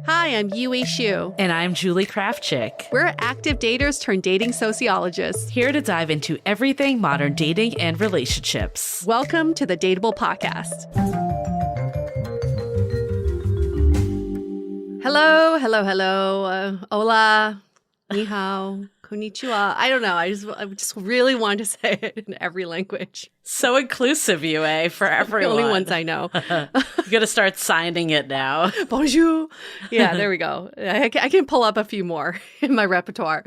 Hi, I'm Yui Xu. And I'm Julie Kraftchick. We're active daters turned dating sociologists. Here to dive into everything modern dating and relationships. Welcome to the Dateable podcast. Hello. Hola. Ni hao. Konnichiwa. I don't know. I just really want to say it in every language. So inclusive, Yue, for everyone. The only ones I know. You got to start signing it now. Bonjour. Yeah, there we go. I can pull up a few more in my repertoire.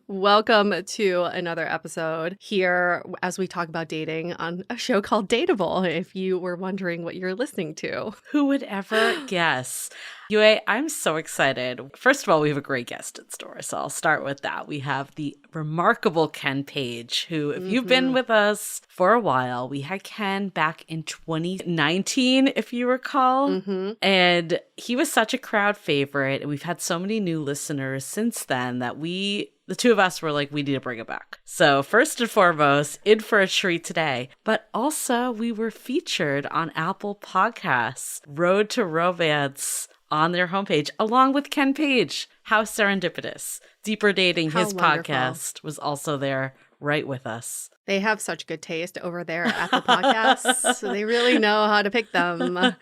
Welcome to another episode here as we talk about dating on a show called Dateable, if you were wondering what you're listening to. Who would ever guess? Yue, I'm so excited. First of all, we have a great guest in store, so I'll start with that. We have the remarkable Ken Page, who, if you've been with us for a while, we had Ken back in 2019, if you recall. And he was such a crowd favorite. And we've had so many new listeners since then that the two of us were like, we need to bring it back. So first and foremost, in for a treat today. But also, we were featured on Apple Podcasts, Road to Romance, on their homepage, along with Ken Page. How serendipitous. Deeper Dating, his podcast, was also there right with us. They have such good taste over there at the podcast, so they really know how to pick them.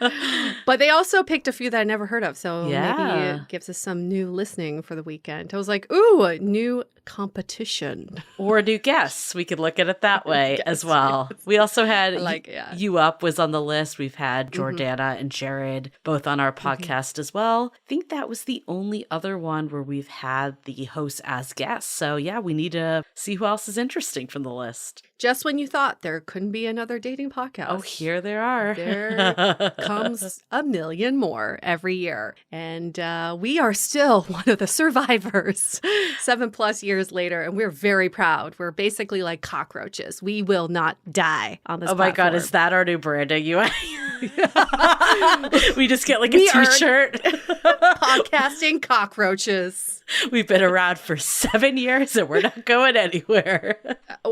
But they also picked a few that I never heard of, so maybe it gives us some new listening for the weekend. I was like, ooh, new competition. Or new guests. We could look at it that way as well. Yes. We also had You Up was on the list. We've had Jordana and Jared both on our podcast as well. I think that was the only other one where we've had the hosts as guests. So yeah, we need to see who else is interesting from the list. Just when you thought there couldn't be another dating podcast. Oh, here there are. There comes a million more every year. And we are still one of the survivors 7+ years later. And we're very proud. We're basically like cockroaches. We will not die on this platform. Oh my God, is that our new branding? We just get like a t-shirt. Podcasting cockroaches. We've been around for 7 years and we're not going anywhere.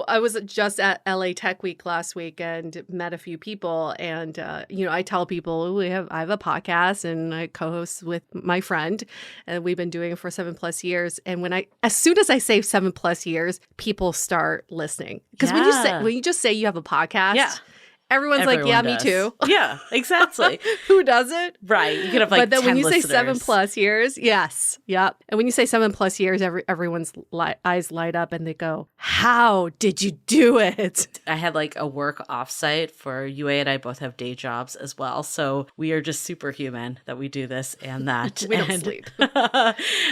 I was just at LA Tech Week last week and met a few people. And, I tell people I have a podcast and I co-host with my friend. And we've been doing it for 7+ years. And as soon as I say 7+ years, people start listening. Because when you just say you have a podcast, everyone's like, yeah, does. Me too. Yeah, exactly. Who doesn't? Right. You could have like 10 But then when you listeners. say 7+ years, yes. Yep. And when you say 7+ years, everyone's eyes light up and they go, how did you do it? I had like a work offsite for UA and I both have day jobs as well. So we are just superhuman that we do this and that. We don't sleep.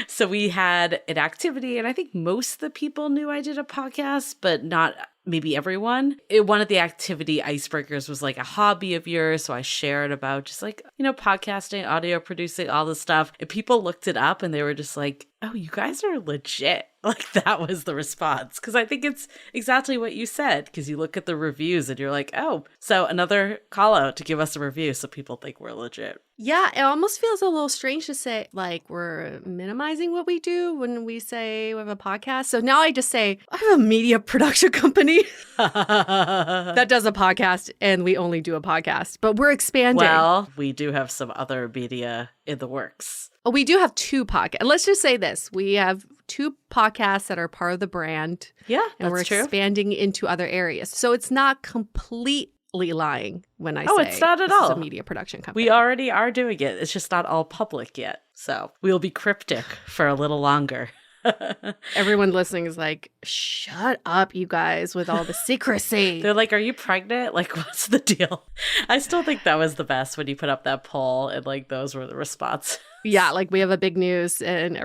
So we had an activity and I think most of the people knew I did a podcast, but not maybe everyone. One of the activity icebreakers was like a hobby of yours. So I shared about just like, podcasting, audio producing, all this stuff. And people looked it up and they were just like, oh, you guys are legit. Like that was the response. Because I think it's exactly what you said. Because you look at the reviews and you're like, oh, so another call out to give us a review so people think we're legit. Yeah, it almost feels a little strange to say like we're minimizing what we do when we say we have a podcast. So now I just say, I have a media production company that does a podcast and we only do a podcast. But we're expanding. Well, we do have some other media in the works. Oh, we do have 2 podcasts. Let's just say this. We have 2 podcasts that are part of the brand. Yeah, and we're expanding into other areas. So it's not completely lying when I say it's not at all. It's a media production company. We already are doing it. It's just not all public yet. So we'll be cryptic for a little longer. Everyone listening is like, shut up, you guys, with all the secrecy. They're like, are you pregnant? Like, what's the deal? I still think that was the best when you put up that poll and like those were the response. Yeah, like we have a big news and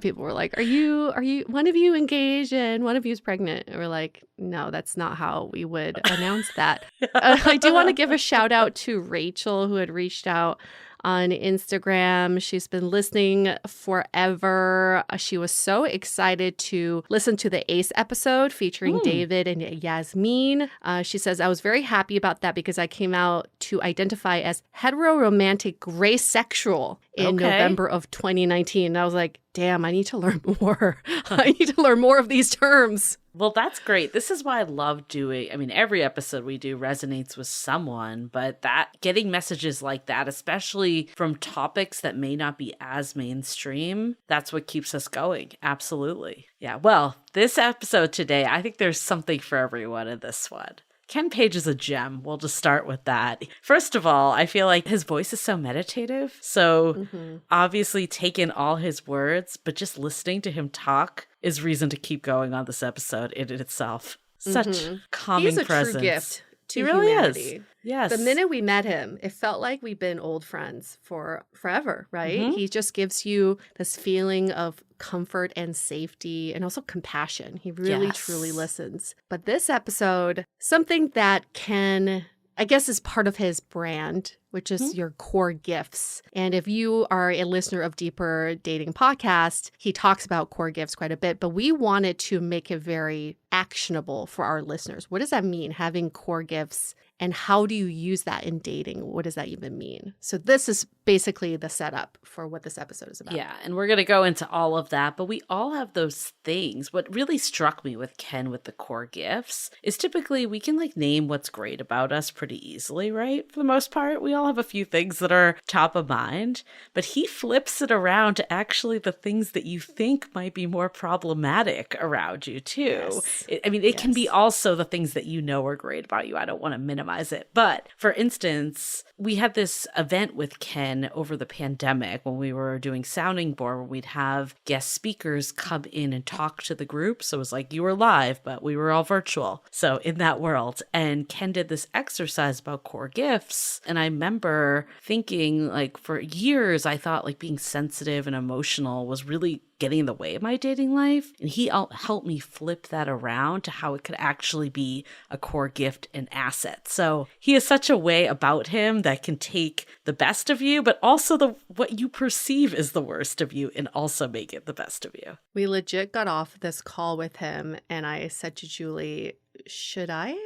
people were like, are you one of you engaged and one of you is pregnant? And we're like, no, that's not how we would announce that. I do want to give a shout out to Rachel who had reached out on Instagram. She's been listening forever. She was so excited to listen to the Ace episode featuring David and Yasmin. She says, I was very happy about that because I came out to identify as hetero-romantic gray sexual in November of 2019. And I was like, damn, I need to learn more. I need to learn more of these terms. Well, that's great. This is why I love doing, I mean, every episode we do resonates with someone, but that getting messages like that, especially from topics that may not be as mainstream, that's what keeps us going. Absolutely. Yeah. Well, this episode today, I think there's something for everyone in this one. Ken Page is a gem. We'll just start with that. First of all, I feel like his voice is so meditative. So obviously take in all his words, but just listening to him talk is reason to keep going on this episode in itself. Such calming presence. He's a true gift to he really humanity. Is. Yes. The minute we met him, it felt like we've been old friends for forever, right? He just gives you this feeling of comfort and safety and also compassion. He really, truly listens. But this episode, something that Ken, I guess, is part of his brand, which is your core gifts. And if you are a listener of Deeper Dating Podcast, he talks about core gifts quite a bit, but we wanted to make it very actionable for our listeners. What does that mean, having core gifts? And how do you use that in dating? What does that even mean? So this is basically the setup for what this episode is about. Yeah, and we're going to go into all of that, but we all have those things. What really struck me with Ken with the core gifts is typically we can like name what's great about us pretty easily, right? For the most part, we all have a few things that are top of mind, but he flips it around to actually the things that you think might be more problematic around you too. Yes. It can be also the things that you know are great about you. I don't want to minimize it. But for instance, we had this event with Ken over the pandemic when we were doing sounding board where we'd have guest speakers come in and talk to the group. So it was like you were live, but we were all virtual. So in that world. And Ken did this exercise about core gifts. And I remember thinking like for years, I thought like being sensitive and emotional was really getting in the way of my dating life. And he helped me flip that around to how it could actually be a core gift and asset. So he has such a way about him that can take the best of you, but also what you perceive is the worst of you and also make it the best of you. We legit got off this call with him and I said to Julie, should I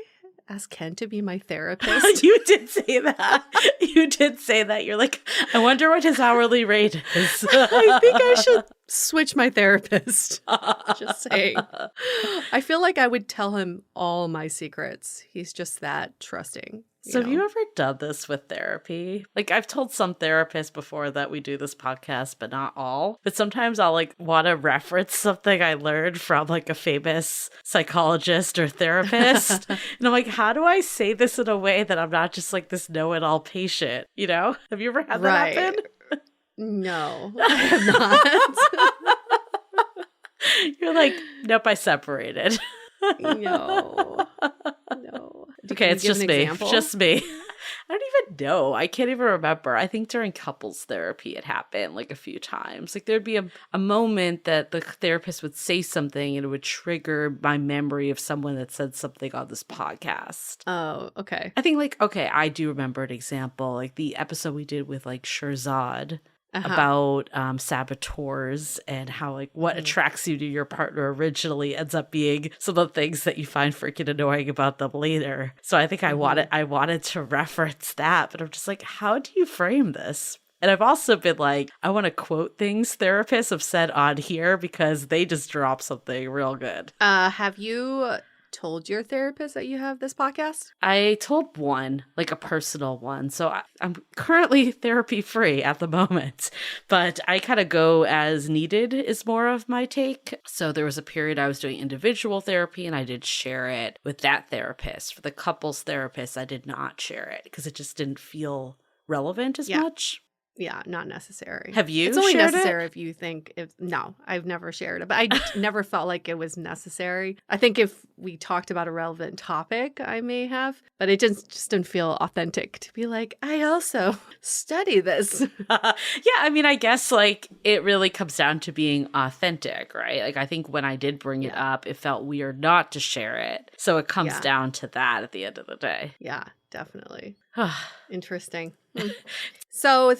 ask Ken to be my therapist? You did say that. You did say that. You're like, I wonder what his hourly rate is. I think I should switch my therapist. Just saying. I feel like I would tell him all my secrets. He's just that trusting. So have you ever done this with therapy? Like I've told some therapists before that we do this podcast, but not all. But sometimes I'll like want to reference something I learned from like a famous psychologist or therapist. And I'm like, how do I say this in a way that I'm not just like this know-it-all patient? You know? Have you ever had that happen? No, I have not. You're like, nope, I separated. No. Okay, it's just me. Just me. I don't even know. I can't even remember. I think during couples therapy it happened like a few times. Like there'd be a moment that the therapist would say something and it would trigger my memory of someone that said something on this podcast. Oh, okay. I think like, okay, I do remember an example. Like the episode we did with like Shirzad. About saboteurs and how like what attracts you to your partner originally ends up being some of the things that you find freaking annoying about them later. So I think I wanted to reference that, but I'm just like, how do you frame this? And I've also been like, I want to quote things therapists have said on here because they just drop something real good. Have you told your therapist that you have this podcast? I told one, like a personal one. So I'm currently therapy free at the moment, but I kind of go as needed is more of my take. So there was a period I was doing individual therapy and I did share it with that therapist. For the couples therapist, I did not share it because it just didn't feel relevant as much. Yeah, not necessary. Have you It's only shared necessary it? if you think no, I've never shared it, but I never felt like it was necessary. I think if we talked about a relevant topic, I may have, but it just didn't feel authentic to be like, I also study this. Yeah, I mean, I guess like it really comes down to being authentic, right? Like I think when I did bring it up, it felt weird not to share it. So it comes down to that at the end of the day. Yeah, definitely. Interesting. So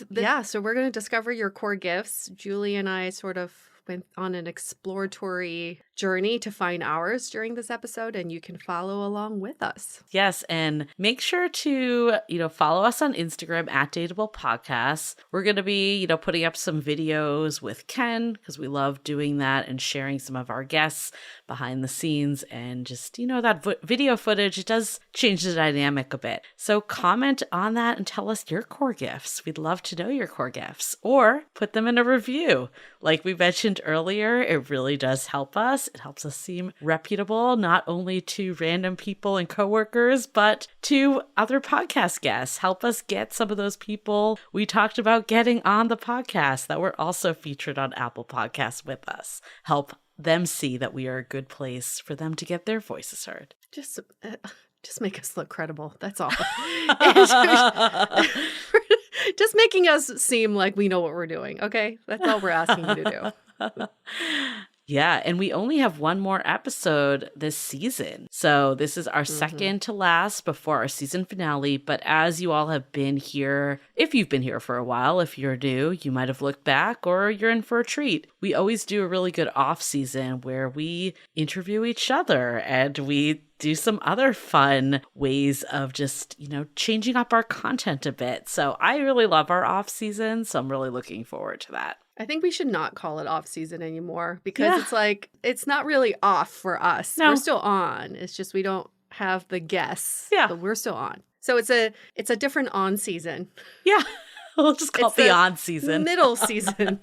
we're going to discover your core gifts. Julie and I sort of went on an exploratory journey to find ours during this episode, and you can follow along with us. Yes, and make sure to, follow us on Instagram at Dateable Podcasts. We're going to be, putting up some videos with Ken because we love doing that and sharing some of our guests behind the scenes, and just, that video footage, it does change the dynamic a bit. So comment on that and tell us your core gifts. We'd love to know your core gifts, or put them in a review. Like we mentioned earlier, it really does help us. It helps us seem reputable, not only to random people and coworkers, but to other podcast guests. Help us get some of those people we talked about getting on the podcast that were also featured on Apple Podcasts with us. Help them see that we are a good place for them to get their voices heard. Just make us look credible. That's all. Just making us seem like we know what we're doing. Okay. That's all we're asking you to do. Yeah, and we only have one more episode this season. So this is our second to last before our season finale. But as you all have been here, if you've been here for a while, if you're new, you might have looked back or you're in for a treat. We always do a really good off season where we interview each other and we do some other fun ways of just, changing up our content a bit. So I really love our off season. So I'm really looking forward to that. I think we should not call it off season anymore because it's like, it's not really off for us. No. We're still on. It's just we don't have the guests. Yeah. But we're still on. So it's a different on season. Yeah. We'll just call it the on season. Middle season.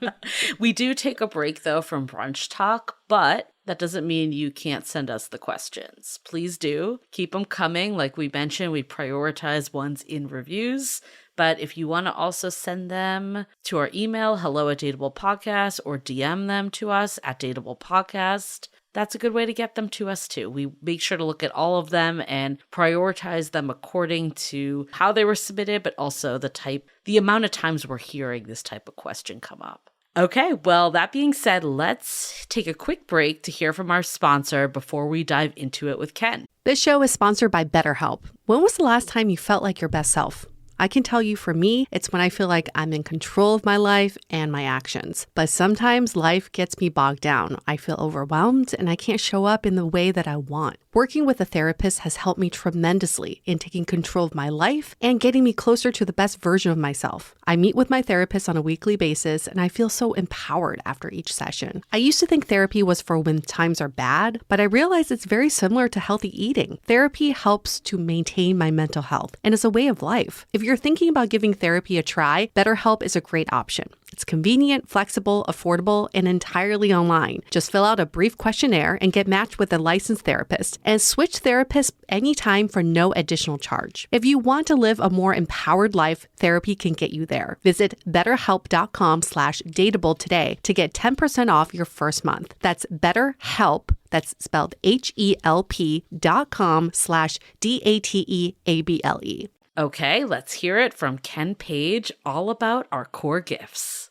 We do take a break, though, from Brunch Talk, but that doesn't mean you can't send us the questions. Please do. Keep them coming. Like we mentioned, we prioritize ones in reviews. But if you want to also send them to our email, hello@dateablepodcast, or DM them to us at dateablepodcast, that's a good way to get them to us too. We make sure to look at all of them and prioritize them according to how they were submitted, but also the amount of times we're hearing this type of question come up. Okay, well, that being said, let's take a quick break to hear from our sponsor before we dive into it with Ken. This show is sponsored by BetterHelp. When was the last time you felt like your best self? I can tell you for me, it's when I feel like I'm in control of my life and my actions. But sometimes life gets me bogged down. I feel overwhelmed and I can't show up in the way that I want. Working with a therapist has helped me tremendously in taking control of my life and getting me closer to the best version of myself. I meet with my therapist on a weekly basis and I feel so empowered after each session. I used to think therapy was for when times are bad, but I realized it's very similar to healthy eating. Therapy helps to maintain my mental health and is a way of life. If you're thinking about giving therapy a try, BetterHelp is a great option. It's convenient, flexible, affordable, and entirely online. Just fill out a brief questionnaire and get matched with a licensed therapist and switch therapists anytime for no additional charge. If you want to live a more empowered life, therapy can get you there. Visit betterhelp.com/dateable today to get 10% off your first month. That's BetterHelp. That's spelled HELP.com/DATEABLE. Okay, let's hear it from Ken Page all about our core gifts.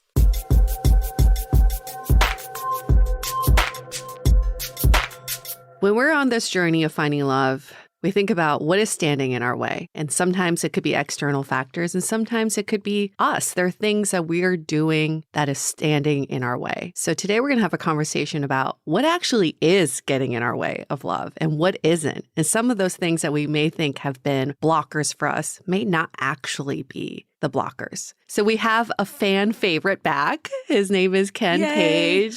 When we're on this journey of finding love, we think about what is standing in our way. And sometimes it could be external factors, and sometimes it could be us. There are things that we are doing that is standing in our way. So today we're going to have a conversation about what actually is getting in our way of love and what isn't. And some of those things that we may think have been blockers for us may not actually be the blockers. So we have a fan favorite back. His name is Ken Page,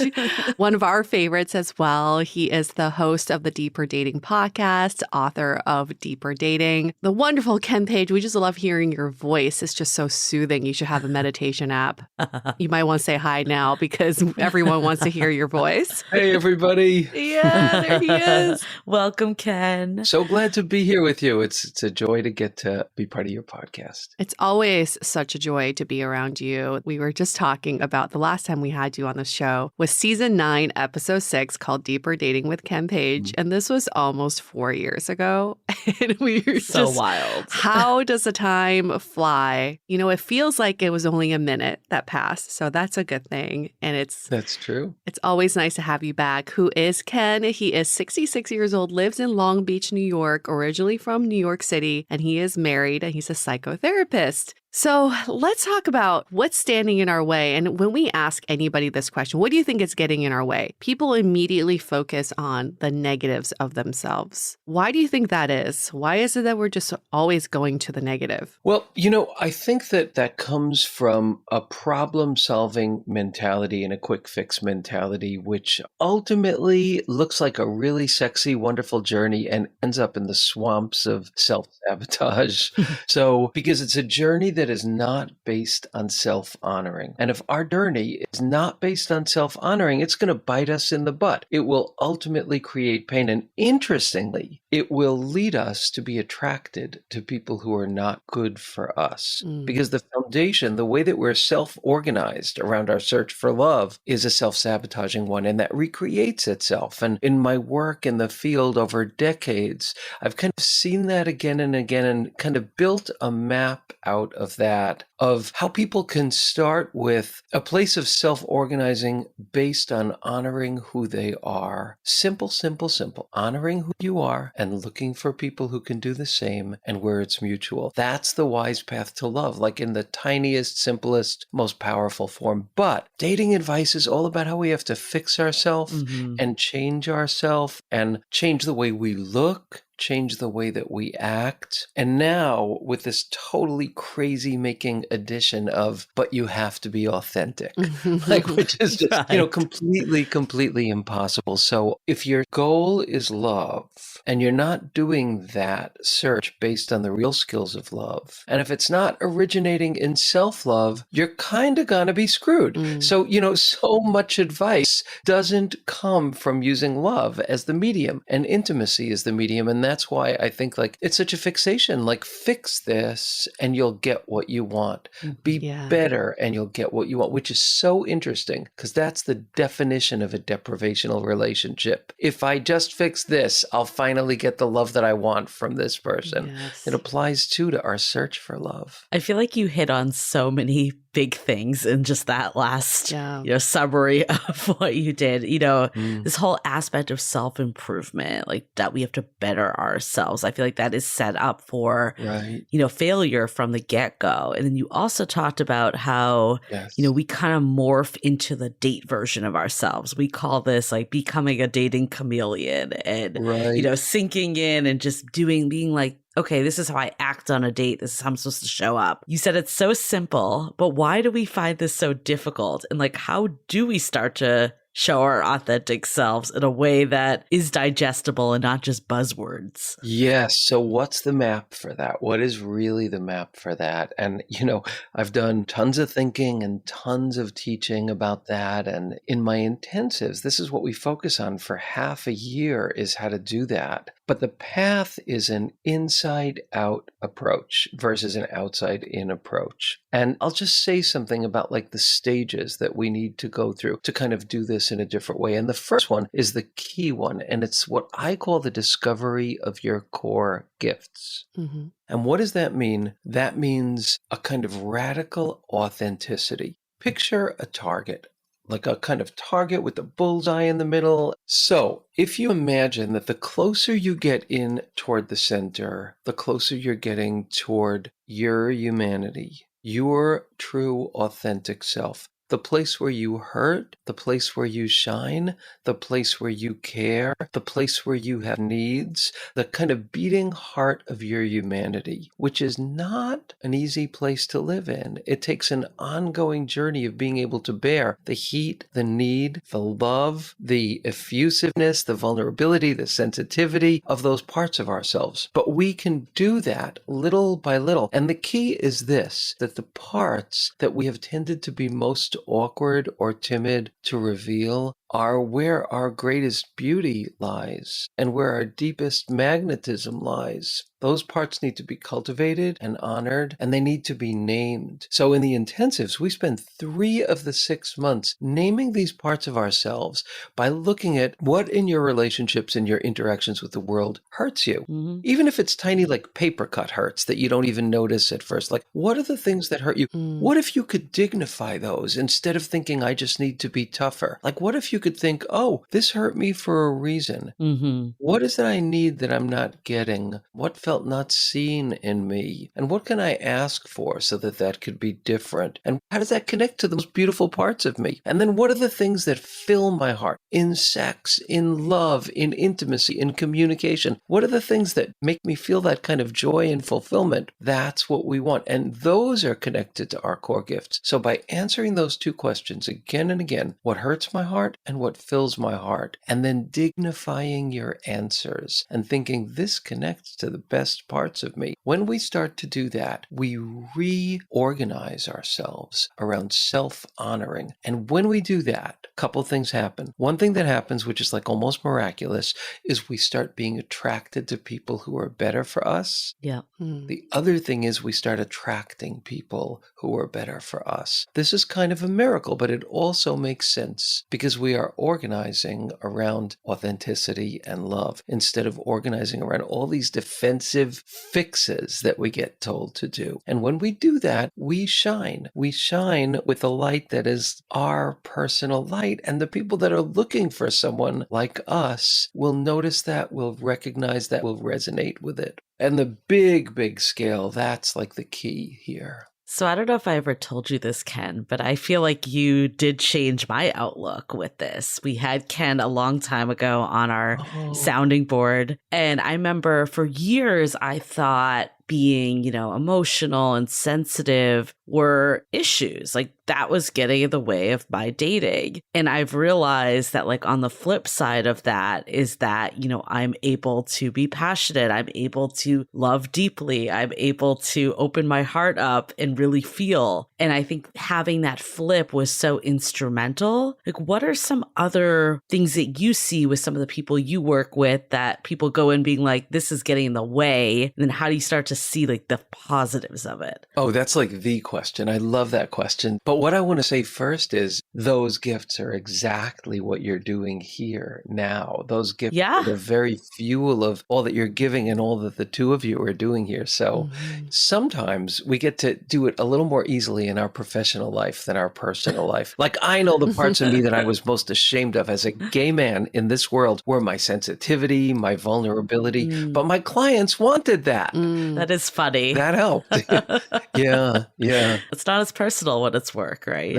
one of our favorites as well. He is the host of the Deeper Dating podcast, author of Deeper Dating. The wonderful Ken Page. We just love hearing your voice. It's just so soothing. You should have a meditation app. You might want to say hi now because everyone wants to hear your voice. Hey, everybody. Yeah, there he is. Welcome, Ken. So glad to be here with you. It's a joy to get to be part of your podcast. It's always such a joy to be around you. We were just talking about the last time we had you on the show was season 9, episode 6, called Deeper Dating with Ken Page. And this was almost 4 years ago. And we were so wild. How does the time fly? You know, it feels like it was only a minute that passed. So that's a good thing. And that's true. It's always nice to have you back. Who is Ken? He is 66 years old, lives in Long Beach, New York, originally from New York City, and he is married and he's a psychotherapist. So let's talk about what's standing in our way. And when we ask anybody this question, what do you think is getting in our way? People immediately focus on the negatives of themselves. Why do you think that is? Why is it that we're just always going to the negative? Well, I think that comes from a problem-solving mentality and a quick fix mentality, which ultimately looks like a really sexy, wonderful journey and ends up in the swamps of self-sabotage. So, because it's a journey that is not based on self-honoring. And if our journey is not based on self-honoring, it's going to bite us in the butt. It will ultimately create pain. And interestingly, it will lead us to be attracted to people who are not good for us. Because the foundation, the way that we're self-organized around our search for love is a self-sabotaging one, and that recreates itself. And in my work in the field over decades, I've kind of seen that again and again and kind of built a map out of that, of how people can start with a place of self-organizing based on honoring who they are. Simple, simple, simple. Honoring who you are and looking for people who can do the same and where it's mutual. That's the wise path to love, like in the tiniest, simplest, most powerful form. But dating advice is all about how we have to fix ourselves and change ourselves and change the way we look, change the way that we act. And now with this totally crazy making addition of, but you have to be authentic, like, which is just, Right. completely impossible. So if your goal is love and you're not doing that search based on the real skills of love, and if it's not originating in self-love, you're kind of going to be screwed. So, so much advice doesn't come from using love as the medium and intimacy as the medium. And that's why I think it's such a fixation, fix this and you'll get what you want. Be better and you'll get what you want, which is so interesting because that's the definition of a deprivational relationship. If I just fix this, I'll finally get the love that I want from this person. Yes. It applies too to our search for love. I feel like you hit on so many big things in just that last summary of what you did. This whole aspect of self-improvement, like that we have to better ourselves. I feel like that is set up for failure from the get-go. And then you also talked about how we kind of morph into the date version of ourselves. We call this like becoming a dating chameleon and sinking in and just being like, okay, this is how I act on a date. This is how I'm supposed to show up. You said it's so simple, but why do we find this so difficult? And how do we start to show our authentic selves in a way that is digestible and not just buzzwords? Yes. So what's the map for that? What is really the map for that? And, I've done tons of thinking and tons of teaching about that. And in my intensives, this is what we focus on for half a year is how to do that. But the path is an inside out approach versus an outside in approach. And I'll just say something about the stages that we need to go through to kind of do this in a different way. And the first one is the key one. And it's what I call the discovery of your core gifts. And what does that mean? That means a kind of radical authenticity. Picture a target, like a kind of target with a bullseye in the middle. So if you imagine that the closer you get in toward the center, the closer you're getting toward your humanity, your true authentic self, the place where you hurt, the place where you shine, the place where you care, the place where you have needs, the kind of beating heart of your humanity, which is not an easy place to live in. It takes an ongoing journey of being able to bear the heat, the need, the love, the effusiveness, the vulnerability, the sensitivity of those parts of ourselves. But we can do that little by little. And the key is this, that the parts that we have tended to be most awkward or timid to reveal are where our greatest beauty lies and where our deepest magnetism lies. Those parts need to be cultivated and honored, and they need to be named. So in the intensives, we spend 3 of the 6 months naming these parts of ourselves by looking at what in your relationships and your interactions with the world hurts you. Even if it's tiny, like paper cut hurts that you don't even notice at first. Like, what are the things that hurt you? What if you could dignify those instead of thinking, I just need to be tougher? Like, what if you could think, oh, this hurt me for a reason. Mm-hmm. What is it I need that I'm not getting? What felt not seen in me? And what can I ask for so that that could be different? And how does that connect to the most beautiful parts of me? And then what are the things that fill my heart in sex, in love, in intimacy, in communication? What are the things that make me feel that kind of joy and fulfillment? That's what we want. And those are connected to our core gifts. So by answering those two questions again and again, what hurts my heart and what fills my heart, and then dignifying your answers and thinking this connects to the best parts of me. When we start to do that, we reorganize ourselves around self-honoring. And when we do that, a couple things happen. One thing that happens, which is like almost miraculous, is we start being attracted to people who are better for us. Yeah. The other thing is we start attracting people who are better for us. This is kind of a miracle, but it also makes sense because we are organizing around authenticity and love instead of organizing around all these defensive fixes that we get told to do. And when we do that, we shine. We shine with a light that is our personal light. And the people that are looking for someone like us will notice that, will recognize that, will resonate with it. And the big scale, that's like the key here. So I don't know if I ever told you this, Ken, but I feel like you did change my outlook with this. We had Ken a long time ago on our sounding board. And I remember for years, I thought being, emotional and sensitive were issues. Like that was getting in the way of my dating. And I've realized that like on the flip side of that is that, I'm able to be passionate. I'm able to love deeply. I'm able to open my heart up and really feel. And I think having that flip was so instrumental. Like what are some other things that you see with some of the people you work with that people go in being like, this is getting in the way? And then how do you start to see like the positives of it? Oh, that's like the question. I love that question. But what I want to say first is those gifts are exactly what you're doing here now. Those gifts are the very fuel of all that you're giving and all that the two of you are doing here. So sometimes we get to do it a little more easily in our professional life than our personal life. Like I know the parts of me that I was most ashamed of as a gay man in this world were my sensitivity, my vulnerability, but my clients wanted that. That is funny. That helped. Yeah. It's not as personal when it's work, right?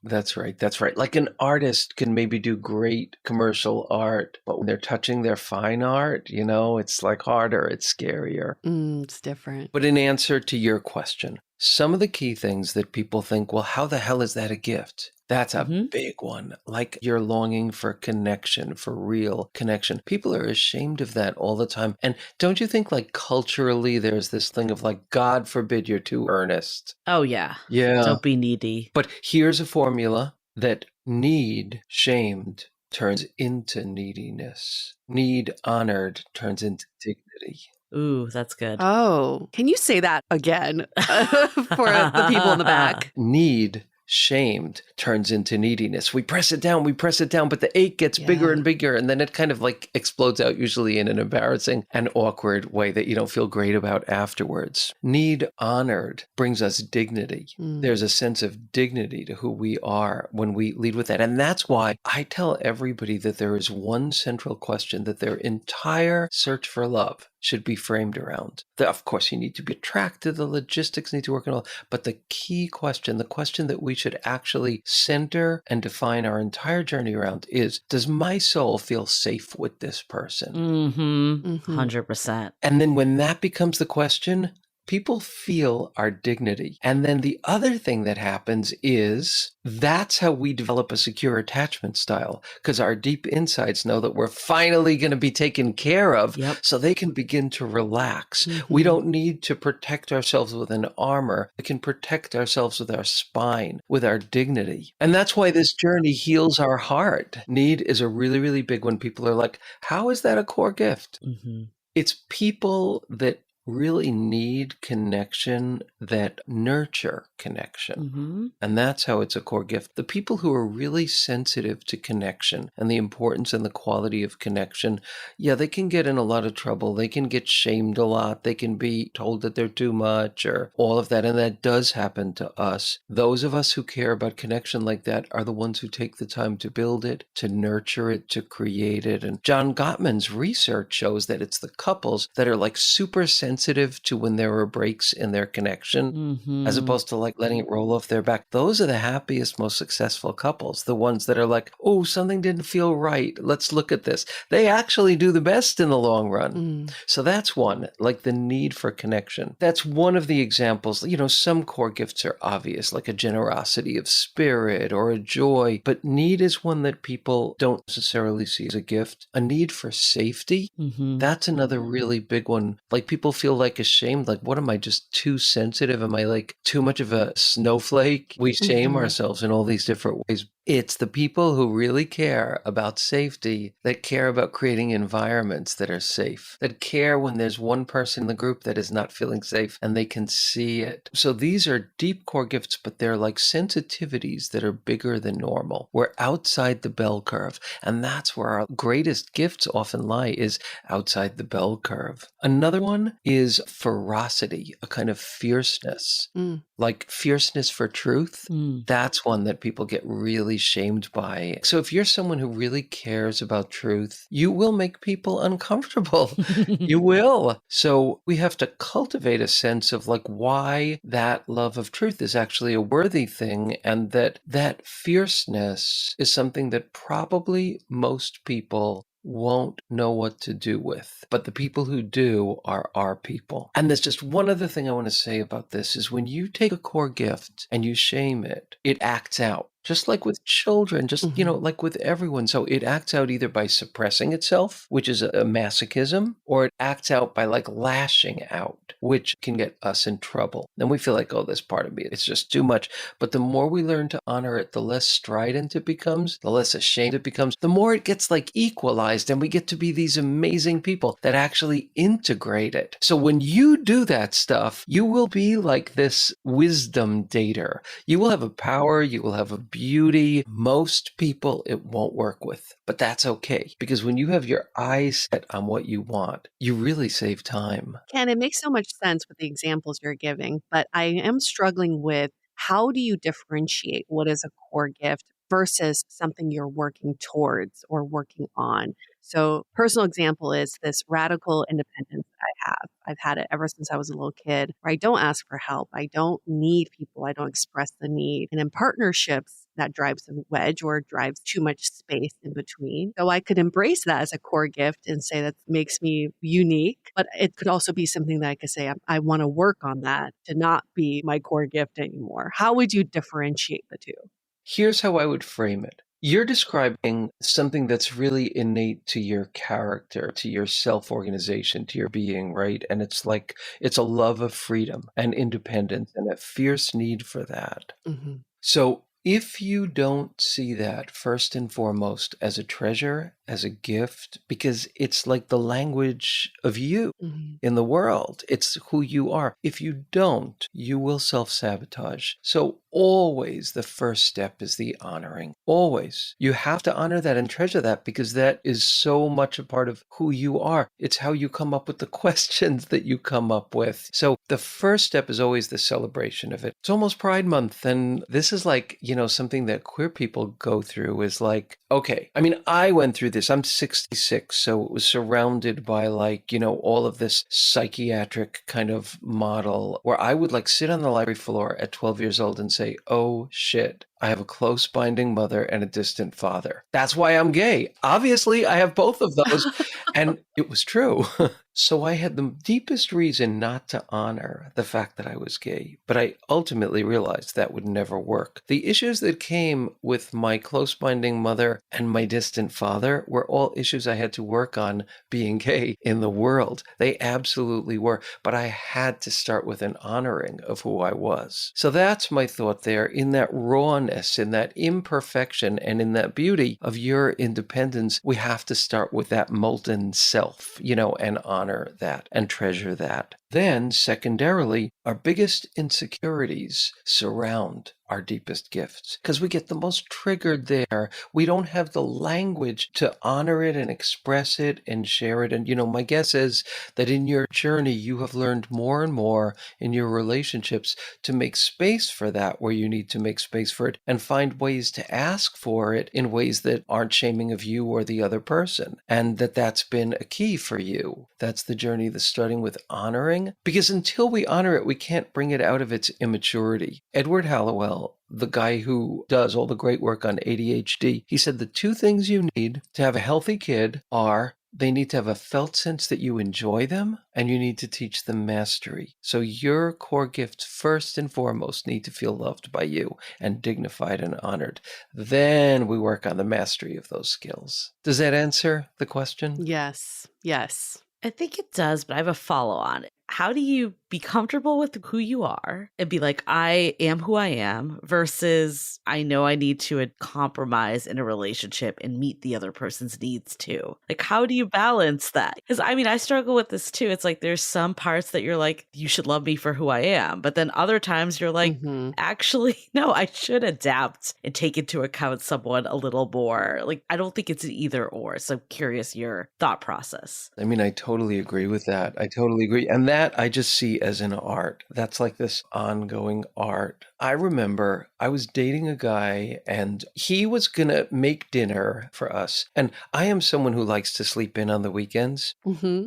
That's right. Like an artist can maybe do great commercial art, but when they're touching their fine art, it's like harder, it's scarier. It's different. But in answer to your question, some of the key things that people think, well, how the hell is that a gift? That's a big one. Like you're longing for connection, for real connection. People are ashamed of that all the time. And don't you think like culturally there's this thing of like, God forbid you're too earnest. Oh, yeah. Yeah. Don't be needy. But here's a formula that need shamed turns into neediness. Need honored turns into dignity. Ooh, that's good. Oh, can you say that again for the people in the back? Need shamed turns into neediness. We press it down, but the ache gets bigger and bigger, and then it kind of like explodes out, usually in an embarrassing and awkward way that you don't feel great about afterwards. Need honored brings us dignity. There's a sense of dignity to who we are when we lead with that. And that's why I tell everybody that there is one central question that their entire search for love should be framed around. Of course, you need to be attracted, the logistics need to work and all, but the key question, the question that we should actually center and define our entire journey around is, does my soul feel safe with this person? 100%. And then when that becomes the question, people feel our dignity. And then the other thing that happens is that's how we develop a secure attachment style, because our deep insides know that we're finally going to be taken care of, so they can begin to relax. We don't need to protect ourselves with an armor. We can protect ourselves with our spine, with our dignity. And that's why this journey heals our heart. Need is a really, really big one. People are like, how is that a core gift? It's people that really need connection that nurture connection. Mm-hmm. And that's how it's a core gift. The people who are really sensitive to connection and the importance and the quality of connection, yeah, they can get in a lot of trouble. They can get shamed a lot. They can be told that they're too much or all of that. And that does happen to us. Those of us who care about connection like that are the ones who take the time to build it, to nurture it, to create it. And John Gottman's research shows that it's the couples that are like super sensitive to when there are breaks in their connection, as Mm-hmm. opposed to like letting it roll off their back. Those are the happiest, most successful couples. The ones that are like, oh, something didn't feel right. Let's look at this. They actually do the best in the long run. So that's one, like the need for connection. That's one of the examples. You know, some core gifts are obvious, like a generosity of spirit or a joy, but need is one that people don't necessarily see as a gift. A need for safety. Mm-hmm. That's another really big one. Like people feel like ashamed. Like, what am I, just too sensitive? Am I like too much of a snowflake? We shame ourselves in all these different ways. It's the people who really care about safety, that care about creating environments that are safe, that care when there's one person in the group that is not feeling safe and they can see it. So these are deep core gifts, but they're like sensitivities that are bigger than normal. We're outside the bell curve. And that's where our greatest gifts often lie, is outside the bell curve. Another one is ferocity, a kind of fierceness. Like fierceness for truth, that's one that people get really shamed by. So if you're someone who really cares about truth, you will make people uncomfortable. You will. So we have to cultivate a sense of like why that love of truth is actually a worthy thing, and that fierceness is something that probably most people won't know what to do with. But the people who do are our people. And there's just one other thing I want to say about this is when you take a core gift and you shame it, it acts out. Just like with children, just, like with everyone. So it acts out either by suppressing itself, which is a masochism, or it acts out by like lashing out, which can get us in trouble. And we feel like, oh, this part of me, it's just too much. But the more we learn to honor it, the less strident it becomes, the less ashamed it becomes, the more it gets like equalized, and we get to be these amazing people that actually integrate it. So when you do that stuff, you will be like this wisdom dater. You will have a power, you will have a beauty. Most people it won't work with, but that's okay, because when you have your eyes set on what you want, you really save time. Ken, it makes so much sense with the examples you're giving, but I am struggling with how do you differentiate what is a core gift versus something you're working towards or working on? So, personal example is this radical independence that I have. I've had it ever since I was a little kid, where I don't ask for help. I don't need people. I don't express the need. And in partnerships, that drives a wedge or drives too much space in between. So I could embrace that as a core gift and say that makes me unique, but it could also be something that I could say, I want to work on that to not be my core gift anymore. How would you differentiate the two? Here's how I would frame it. You're describing something that's really innate to your character, to your self-organization, to your being, right? And it's like, it's a love of freedom and independence and a fierce need for that. So if you don't see that first and foremost as a treasure, as a gift, because it's like the language of you in the world, it's who you are. If you don't, you will self-sabotage. So always the first step is the honoring. Always. You have to honor that and treasure that, because that is so much a part of who you are. It's how you come up with the questions that you come up with. So the first step is always the celebration of it. It's almost Pride Month. And this is like, something that queer people go through is like, okay, I mean, I went through this. I'm 66, so it was surrounded by like, all of this psychiatric kind of model where I would like sit on the library floor at 12 years old and say, oh shit, I have a close binding mother and a distant father. That's why I'm gay. Obviously, I have both of those. And it was true. So I had the deepest reason not to honor the fact that I was gay, but I ultimately realized that would never work. The issues that came with my close binding mother and my distant father were all issues I had to work on being gay in the world. They absolutely were, but I had to start with an honoring of who I was. So that's my thought there, in that rawness, in that imperfection, and in that beauty of your independence. We have to start with that molten self, and honor that and treasure that. Then, secondarily, our biggest insecurities surround our deepest gifts because we get the most triggered there. We don't have the language to honor it and express it and share it. And, my guess is that in your journey, you have learned more and more in your relationships to make space for that where you need to make space for it and find ways to ask for it in ways that aren't shaming of you or the other person. And that's been a key for you. That's the journey that's starting with honoring, because until we honor it, we can't bring it out of its immaturity. Edward Hallowell, the guy who does all the great work on ADHD, he said the two things you need to have a healthy kid are they need to have a felt sense that you enjoy them, and you need to teach them mastery. So your core gifts, first and foremost, need to feel loved by you and dignified and honored. Then we work on the mastery of those skills. Does that answer the question? Yes. Yes. I think it does, but I have a follow on. How do you be comfortable with who you are and be like, I am who I am, versus I know I need to compromise in a relationship and meet the other person's needs too? Like, how do you balance that? Because I struggle with this too. It's like there's some parts that you're like, you should love me for who I am. But then other times you're like, actually, no, I should adapt and take into account someone a little more. Like, I don't think it's an either or. So I'm curious your thought process. I totally agree with that. I totally agree. And that I just see as an art. That's like this ongoing art. I remember I was dating a guy and he was going to make dinner for us. And I am someone who likes to sleep in on the weekends.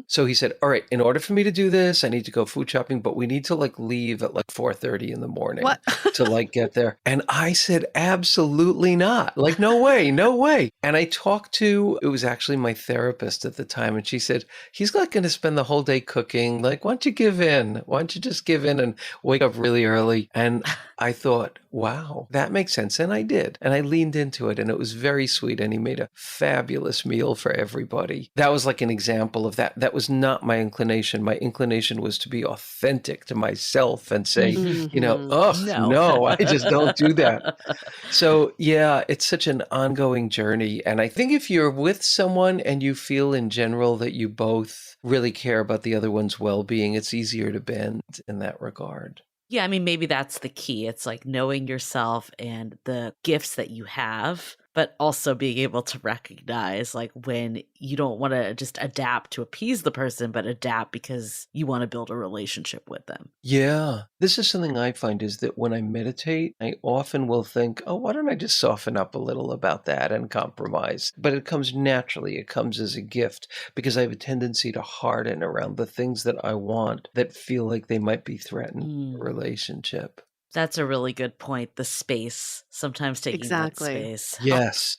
So he said, all right, in order for me to do this, I need to go food shopping, but we need to leave at 4:30 in the morning to get there. And I said, absolutely not. No way, no way. And I talked to, it was actually my therapist at the time. And she said, he's not going to spend the whole day cooking. Why don't you give in? Why don't you just give in and wake up really early? And I thought, wow, that makes sense. And I did. And I leaned into it and it was very sweet. And he made a fabulous meal for everybody. That was an example of that. That was not my inclination. My inclination was to be authentic to myself and say, no, I just don't do that. So yeah, it's such an ongoing journey. And I think if you're with someone and you feel in general that you both really care about the other one's well-being, it's easier to bend in that regard. Yeah, maybe that's the key. It's knowing yourself and the gifts that you have, but also being able to recognize when you don't want to just adapt to appease the person, but adapt because you want to build a relationship with them. Yeah. This is something I find is that when I meditate, I often will think, oh, why don't I just soften up a little about that and compromise? But it comes naturally. It comes as a gift because I have a tendency to harden around the things that I want that feel like they might be threatened in a relationship. That's a really good point. The space, sometimes taking that space. Yes.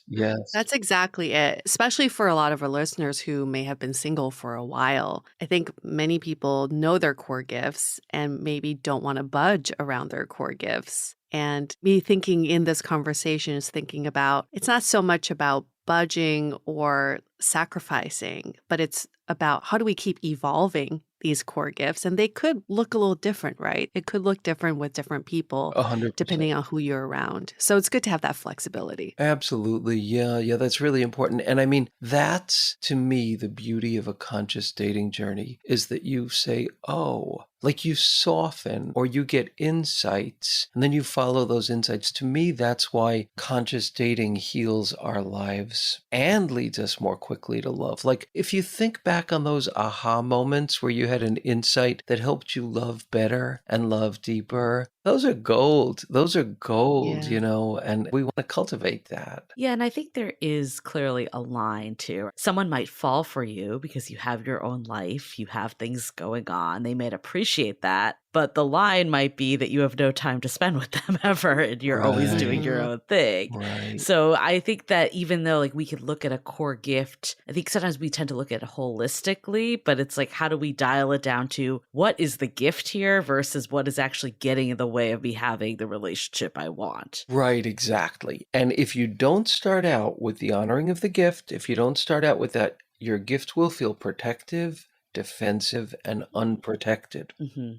That's exactly it, especially for a lot of our listeners who may have been single for a while. I think many people know their core gifts and maybe don't want to budge around their core gifts. And me thinking in this conversation is thinking about, it's not so much about budging or sacrificing, but it's about how do we keep evolving these core gifts? And they could look a little different, right? It could look different with different people, 100%. Depending on who you're around. So it's good to have that flexibility. Absolutely. Yeah, that's really important. And that's to me the beauty of a conscious dating journey is that you say, oh, you soften or you get insights and then you follow those insights. To me, that's why conscious dating heals our lives and leads us more quickly to love. If you think back on those aha moments where you had an insight that helped you love better and love deeper, those are gold. And we want to cultivate that. Yeah, and I think there is clearly a line too. Someone might fall for you because you have your own life, you have things going on. They might appreciate that. But the line might be that you have no time to spend with them ever and you're always doing your own thing. Right. So I think that even though we could look at a core gift, I think sometimes we tend to look at it holistically, but it's how do we dial it down to what is the gift here versus what is actually getting in the way of me having the relationship I want. Right, exactly. And if you don't start out with the honoring of the gift, if you don't start out with that, your gift will feel protective, defensive, and unprotected.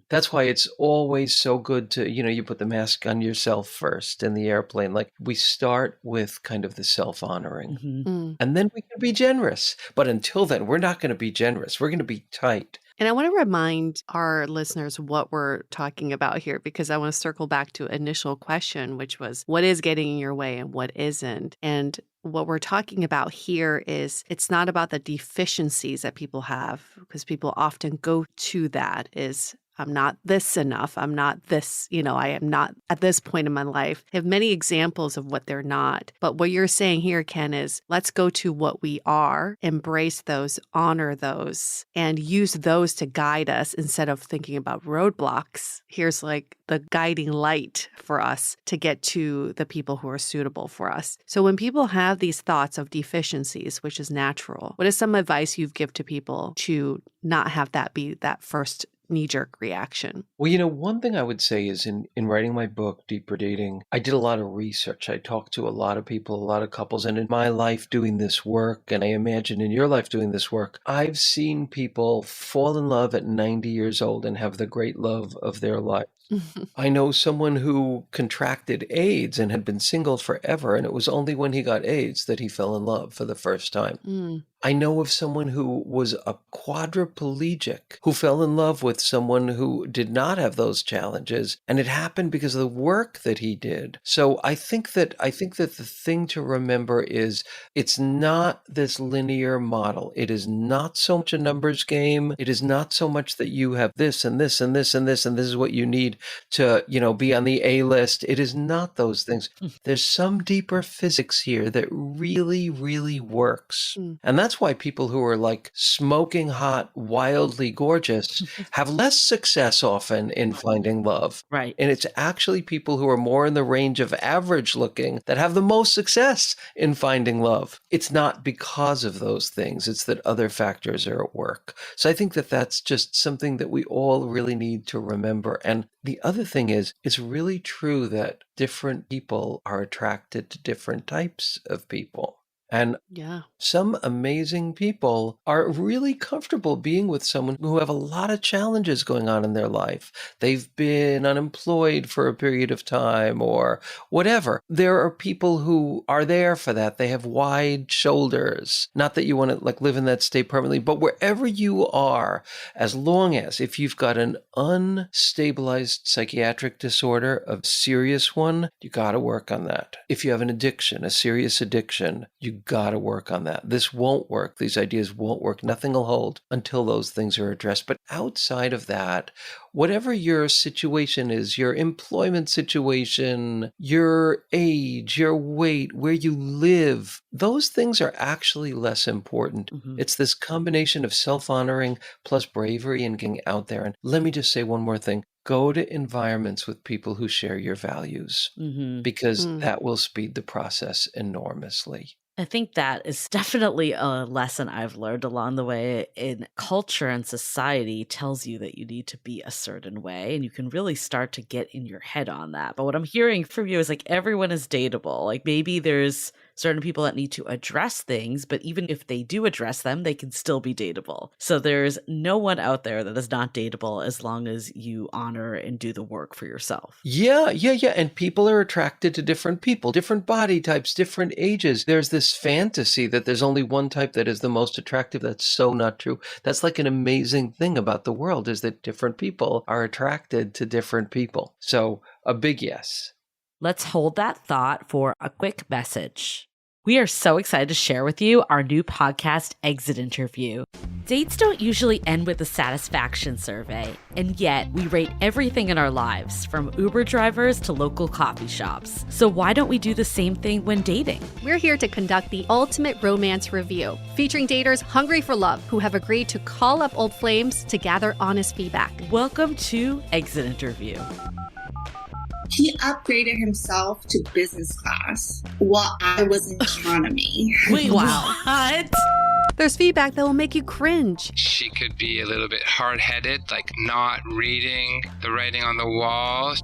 That's why it's always so good to, you put the mask on yourself first in the airplane. We start with kind of the self-honoring. And then we can be generous. But until then, we're not going to be generous. We're going to be tight. And I want to remind our listeners what we're talking about here, because I want to circle back to initial question, which was what is getting in your way and what isn't. And what we're talking about here is it's not about the deficiencies that people have, because people often go to that is I'm not this enough. I'm not this, I am not at this point in my life. I have many examples of what they're not. But what you're saying here, Ken, is let's go to what we are, embrace those, honor those, and use those to guide us instead of thinking about roadblocks. Here's like the guiding light for us to get to the people who are suitable for us. So when people have these thoughts of deficiencies, which is natural, what is some advice you've give to people to not have that be that first knee-jerk reaction? Well, one thing I would say is in writing my book, Deeper Dating, I did a lot of research. I talked to a lot of people, a lot of couples, and in my life doing this work, and I imagine in your life doing this work, I've seen people fall in love at 90 years old and have the great love of their life. I know someone who contracted AIDS and had been single forever, and it was only when he got AIDS that he fell in love for the first time. I know of someone who was a quadriplegic who fell in love with someone who did not have those challenges, and it happened because of the work that he did. So I think that the thing to remember is it's not this linear model. It is not so much a numbers game. It is not so much that you have this and this and this and this and this is what you need to, be on the A list. It is not those things. There's some deeper physics here that really, really works. And that's why people who are like smoking hot, wildly gorgeous have less success often in finding love. Right. And it's actually people who are more in the range of average looking that have the most success in finding love. It's not because of those things. It's that other factors are at work. So I think that that's just something that we all really need to remember. And the other thing is, it's really true that different people are attracted to different types of people. And some amazing people are really comfortable being with someone who have a lot of challenges going on in their life. They've been unemployed for a period of time or whatever. There are people who are there for that. They have wide shoulders. Not that you want to live in that state permanently, but wherever you are, as long as if you've got an unstabilized psychiatric disorder, a serious one, you got to work on that. If you have an addiction, a serious addiction, you got to work on that. This won't work. These ideas won't work. Nothing will hold until those things are addressed. But outside of that, whatever your situation is, your employment situation, your age, your weight, where you live, those things are actually less important. It's this combination of self-honoring plus bravery and getting out there. And let me just say one more thing. Go to environments with people who share your values, because that will speed the process enormously. I think that is definitely a lesson I've learned along the way. In culture and society tells you that you need to be a certain way, and you can really start to get in your head on that. But what I'm hearing from you is everyone is dateable. Maybe there's certain people that need to address things, but even if they do address them, they can still be dateable. So there's no one out there that is not dateable as long as you honor and do the work for yourself. Yeah. And people are attracted to different people, different body types, different ages. There's this fantasy that there's only one type that is the most attractive. That's so not true. That's an amazing thing about the world, is that different people are attracted to different people. So a big yes. Let's hold that thought for a quick message. We are so excited to share with you our new podcast, Exit Interview. Dates don't usually end with a satisfaction survey, and yet we rate everything in our lives, from Uber drivers to local coffee shops. So why don't we do the same thing when dating? We're here to conduct the ultimate romance review, featuring daters hungry for love who have agreed to call up old flames to gather honest feedback. Welcome to Exit Interview. He upgraded himself to business class while I was in economy. Wait, what? There's feedback that will make you cringe. She could be a little bit hard-headed, not reading the writing on the wall.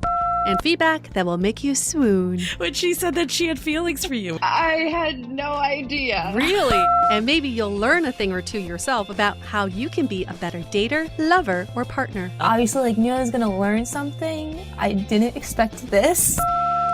And feedback that will make you swoon. When she said that she had feelings for you. I had no idea. Really? And maybe you'll learn a thing or two yourself about how you can be a better dater, lover, or partner. Obviously, knew I was going to learn something. I didn't expect this.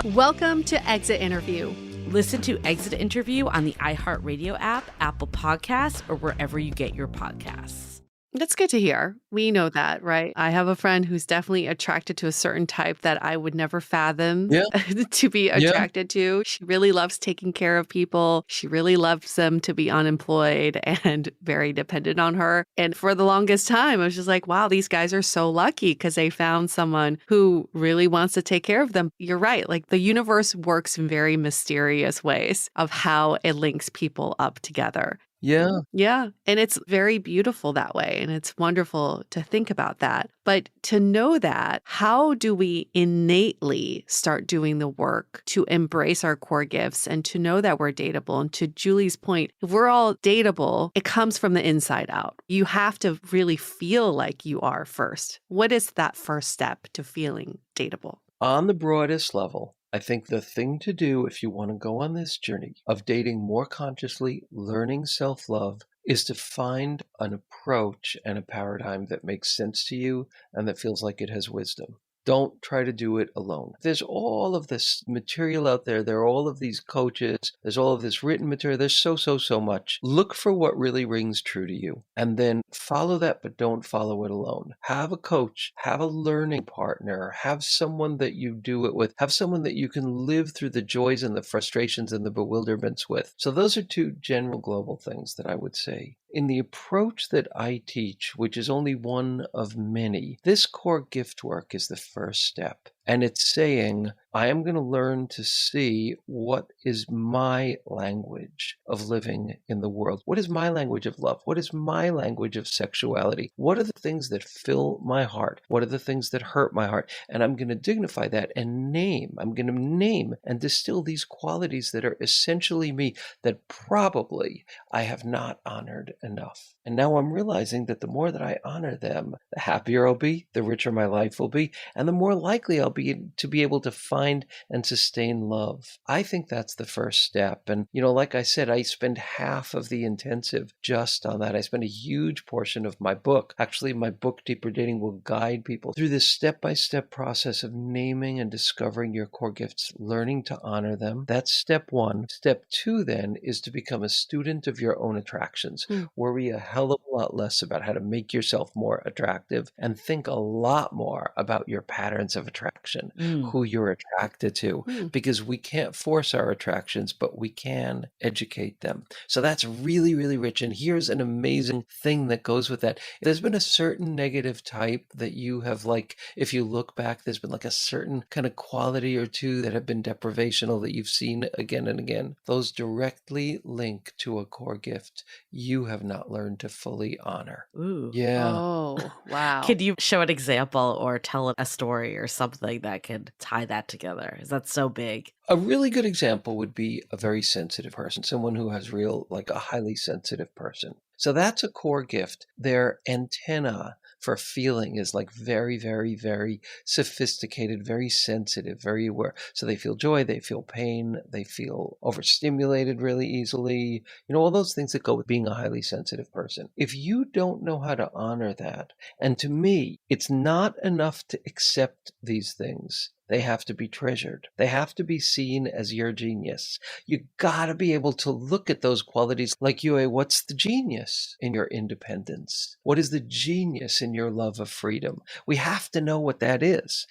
Welcome to Exit Interview. Listen to Exit Interview on the iHeartRadio app, Apple Podcasts, or wherever you get your podcasts. That's good to hear. We know that, right? I have a friend who's definitely attracted to a certain type that I would never fathom Yeah. to be Yeah. attracted to. She really loves taking care of people. She really loves them to be unemployed and very dependent on her. And for the longest time, I was just like, wow, these guys are so lucky because they found someone who really wants to take care of them. You're right. Like the universe works in very mysterious ways of how it links people up together. Yeah. Yeah. And it's very beautiful that way. And it's wonderful to think about that. But to know that, how do we innately start doing the work to embrace our core gifts and to know that we're dateable? And to Julie's point, if we're all dateable, it comes from the inside out. You have to really feel like you are first. What is that first step to feeling dateable? On the broadest level, I think the thing to do if you want to go on this journey of dating more consciously, learning self-love, is to find an approach and a paradigm that makes sense to you and that feels like it has wisdom. Don't try to do it alone. There's all of this material out there. There are all of these coaches. There's all of this written material. There's so much. Look for what really rings true to you and then follow that, but don't follow it alone. Have a coach, have a learning partner, have someone that you do it with, have someone that you can live through the joys and the frustrations and the bewilderments with. So those are two general global things that I would say. In the approach that I teach, which is only one of many, this core gift work is the first step. And it's saying, I am going to learn to see what is my language of living in the world. What is my language of love? What is my language of sexuality? What are the things that fill my heart? What are the things that hurt my heart? And I'm going to dignify that and I'm going to name and distill these qualities that are essentially me that probably I have not honored enough. And now I'm realizing that the more that I honor them, the happier I'll be, the richer my life will be, and the more likely I'll be to be able to find and sustain love. I think that's the first step. And, like I said, I spend half of the intensive just on that. I spend a huge portion of my book. Actually, my book, Deeper Dating, will guide people through this step-by-step process of naming and discovering your core gifts, learning to honor them. That's step one. Step two, then, is to become a student of your own attractions. Worry a hell of a lot less about how to make yourself more attractive and think a lot more about your patterns of attraction, who you're attracted to, because we can't force our attractions, but we can educate them. So that's really, really rich. And here's an amazing thing that goes with that. There's been a certain negative type that you have, if you look back, there's been a certain kind of quality or two that have been deprivational that you've seen again and again. Those directly link to a core gift you have not learned to fully honor. Ooh. Yeah. Oh, wow. Could you show an example or tell a story or something that could tie that together? Is that so big? A really good example would be a very sensitive person, someone who has a highly sensitive person. So that's a core gift. Their antenna for feeling is very, very, very sophisticated, very sensitive, very aware. So they feel joy, they feel pain, they feel overstimulated really easily, all those things that go with being a highly sensitive person. If you don't know how to honor that, and to me, it's not enough to accept these things. They have to be treasured. They have to be seen as your genius. You gotta be able to look at those qualities like Yue, what's the genius in your independence? What is the genius in your love of freedom? We have to know what that is.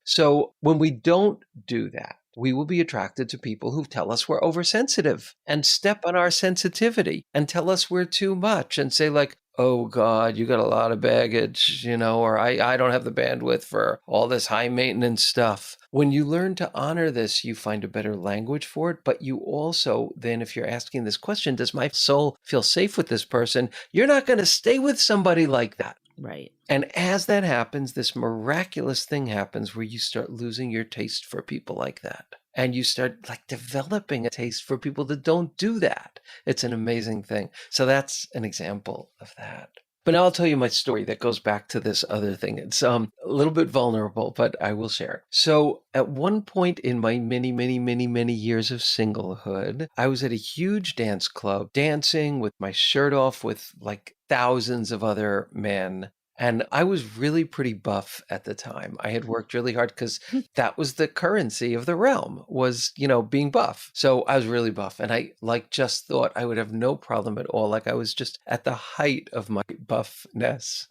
So when we don't do that, we will be attracted to people who tell us we're oversensitive and step on our sensitivity and tell us we're too much and say oh God, you got a lot of baggage, or I don't have the bandwidth for all this high maintenance stuff. When you learn to honor this, you find a better language for it. But you also, then if you're asking this question, does my soul feel safe with this person? You're not going to stay with somebody like that. Right. And as that happens, this miraculous thing happens where you start losing your taste for people like that. And you start developing a taste for people that don't do that. It's an amazing thing. So that's an example of that. But now I'll tell you my story that goes back to this other thing. It's a little bit vulnerable, but I will share it. So at one point in my many, many, many, many years of singlehood, I was at a huge dance club dancing with my shirt off with thousands of other men. And I was really pretty buff at the time. I had worked really hard because that was the currency of the realm was, being buff. So I was really buff. And I just thought I would have no problem at all. Like I was just at the height of my buffness.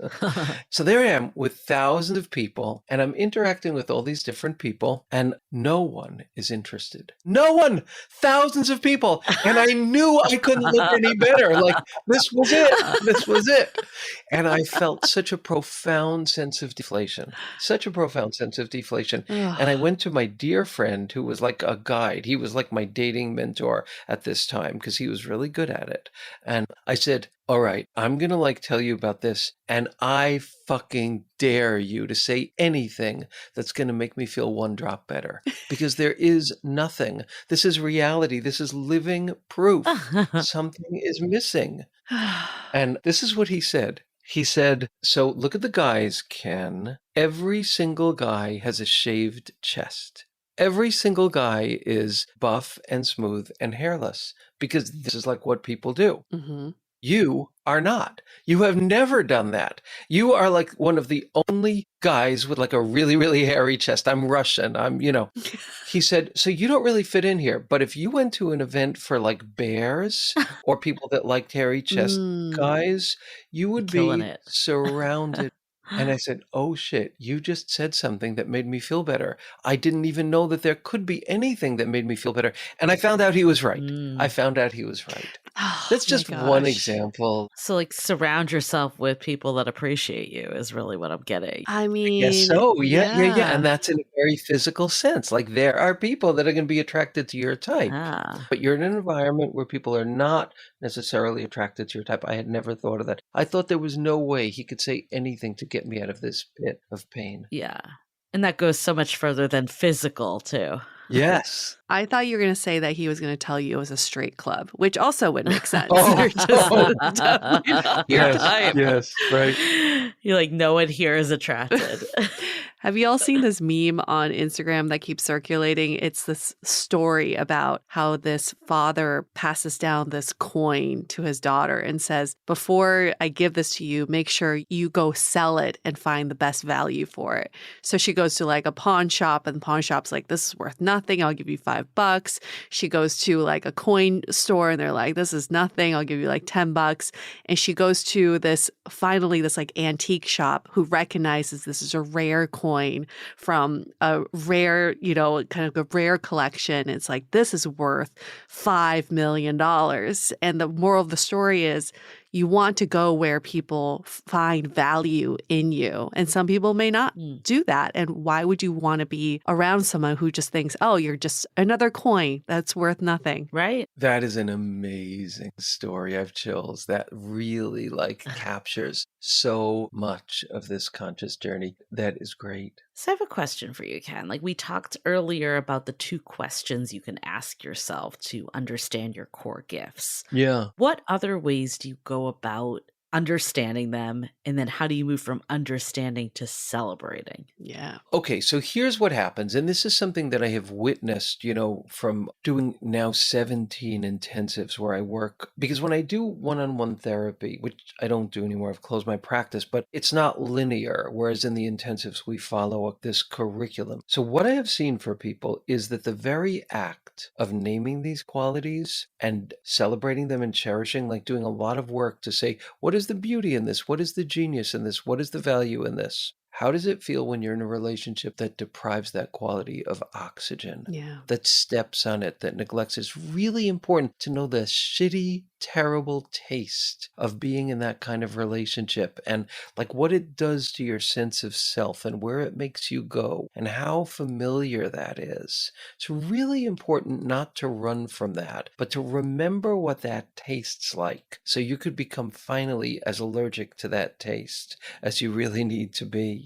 So there I am with thousands of people and I'm interacting with all these different people and no one is interested. No one! Thousands of people. And I knew I couldn't look any better. Like this was it. This was it. And I felt such a profound sense of deflation, And I went to my dear friend who was like a guide. He was like my dating mentor at this time because he was really good at it. And I said, all right, I'm going to tell you about this. And I fucking dare you to say anything that's going to make me feel one drop better because there is nothing. This is reality. This is living proof. Something is missing. And this is what he said. He said, so look at the guys, Ken. Every single guy has a shaved chest. Every single guy is buff and smooth and hairless because this is like what people do. Mm-hmm. You are not. You have never done that. You are like one of the only guys with like a really, really hairy chest. I'm Russian. He said, so you don't really fit in here. But if you went to an event for like bears or people that liked hairy chest guys, you would be surrounded. And I said, oh shit, you just said something that made me feel better. I didn't even know that there could be anything that made me feel better. And I found out he was right. That's just one example. So surround yourself with people that appreciate you is really what I'm getting. I mean, yes, so yeah. And that's in a very physical sense. Like there are people that are going to be attracted to your type, but you're in an environment where people are not necessarily attracted to your type. I had never thought of that. I thought there was no way he could say anything to get me out of this pit of pain. Yeah. And that goes so much further than physical too. Yes. I thought you were going to say that he was going to tell you it was a straight club, which also would make sense. Yes, right. You're like, no one here is attracted. Have you all seen this meme on Instagram that keeps circulating? It's this story about how this father passes down this coin to his daughter and says, before I give this to you, make sure you go sell it and find the best value for it. So she goes to like a pawn shop and the pawn shop's like, this is worth nothing. I'll give you $5. She goes to like a coin store and they're like, this is nothing. I'll give you like $10. And she goes to this like antique shop who recognizes this is a rare coin from a rare, kind of a rare collection. It's like, this is worth $5 million. And the moral of the story is you want to go where people find value in you. And some people may not do that. And why would you want to be around someone who just thinks, oh, you're just another coin that's worth nothing? Right. That is an amazing story. I have chills. That really captures so much of this conscious journey. That is great. So I have a question for you, Ken. We talked earlier about the 2 questions you can ask yourself to understand your core gifts. Yeah. What other ways do you go about understanding them? And then how do you move from understanding to celebrating? Yeah. Okay, so here's what happens. And this is something that I have witnessed, from doing now 17 intensives where I work. Because when I do one-on-one therapy, which I don't do anymore, I've closed my practice, but it's not linear. Whereas in the intensives, we follow up this curriculum. So what I have seen for people is that the very act of naming these qualities and celebrating them and cherishing, like doing a lot of work to say, what is the beauty in this? What is the genius in this? What is the value in this? How does it feel when you're in a relationship that deprives that quality of oxygen, that steps on it, that neglects it? It's really important to know the shitty, terrible taste of being in that kind of relationship and what it does to your sense of self and where it makes you go and how familiar that is. It's really important not to run from that, but to remember what that tastes like so you could become finally as allergic to that taste as you really need to be.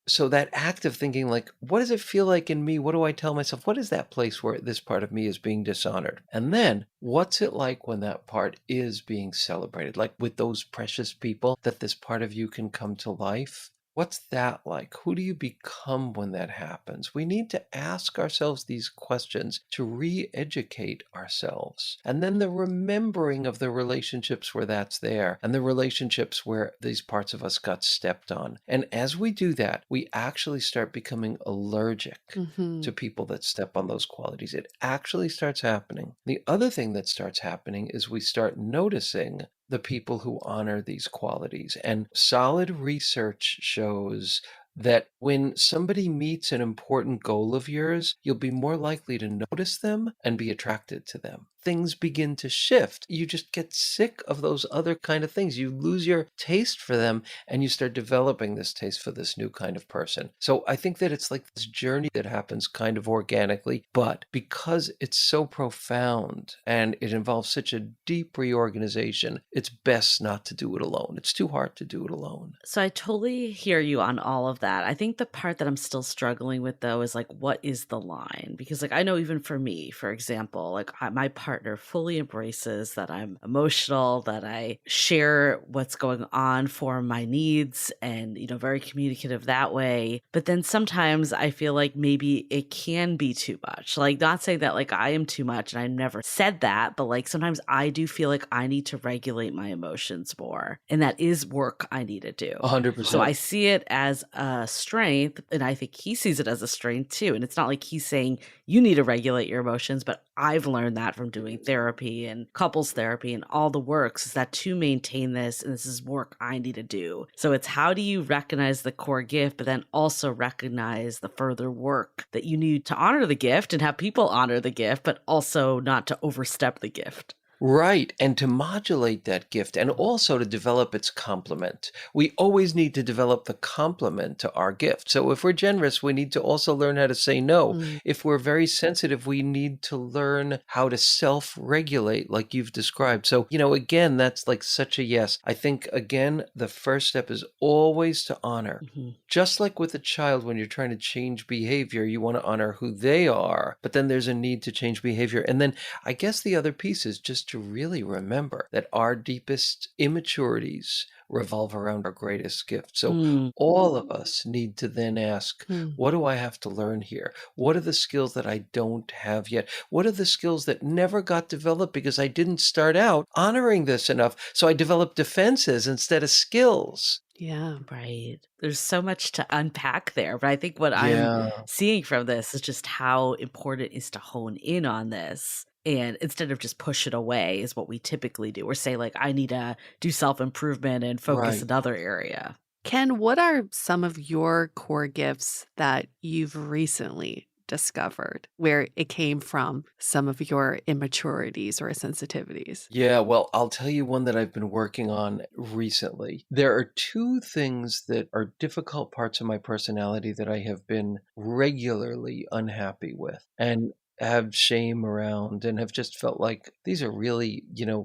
So that act of thinking what does it feel like in me? What do I tell myself? What is that place where this part of me is being dishonored? And then what's it like when that part is being celebrated? With those precious people that this part of you can come to life? What's that like? Who do you become when that happens? We need to ask ourselves these questions to re-educate ourselves. And then the remembering of the relationships where that's there and the relationships where these parts of us got stepped on. And as we do that, we actually start becoming allergic to people that step on those qualities. It actually starts happening. The other thing that starts happening is we start noticing the people who honor these qualities. And solid research shows that when somebody meets an important goal of yours, you'll be more likely to notice them and be attracted to them. Things begin to shift. You just get sick of those other kind of things. You lose your taste for them and you start developing this taste for this new kind of person. So I think that it's like this journey that happens kind of organically, but because it's so profound and it involves such a deep reorganization, it's best not to do it alone. It's too hard to do it alone. So I totally hear you on all of that. I think the part that I'm still struggling with though is like, what is the line? Because like, I know even for me, for example, like my partner fully embraces that I'm emotional, that I share what's going on for my needs and, very communicative that way. But then sometimes I feel like maybe it can be too much. Like not saying that like I am too much and I never said that, but like sometimes I do feel like I need to regulate my emotions more. And that is work I need to do. 100%. So I see it as a strength, and I think he sees it as a strength too. And it's not like he's saying you need to regulate your emotions, but I've learned that from doing therapy and couples therapy and all the works is that to maintain this, and this is work I need to do. So it's how do you recognize the core gift, but then also recognize the further work that you need to honor the gift and have people honor the gift, but also not to overstep the gift. Right. And to modulate that gift and also to develop its complement. We always need to develop the complement to our gift. So if we're generous, we need to also learn how to say no. If we're very sensitive, we need to learn how to self-regulate like you've described. So, again, that's like such a yes. I think, again, the first step is always to honor. Just like with a child, when you're trying to change behavior, you want to honor who they are, but then there's a need to change behavior. And then I guess the other piece is just to really remember that our deepest immaturities revolve around our greatest gift. So all of us need to then ask, what do I have to learn here? What are the skills that I don't have yet? What are the skills that never got developed because I didn't start out honoring this enough? So I developed defenses instead of skills. Yeah. Right. There's so much to unpack there. But I think what I'm seeing from this is just how important it is to hone in on this. And instead of just push it away is what we typically do. Or say like, I need to do self-improvement and focus another area. Ken, what are some of your core gifts that you've recently discovered where it came from some of your immaturities or sensitivities? Yeah, well, I'll tell you one that I've been working on recently. There are two things that are difficult parts of my personality that I have been regularly unhappy with and have shame around and have just felt like these are really,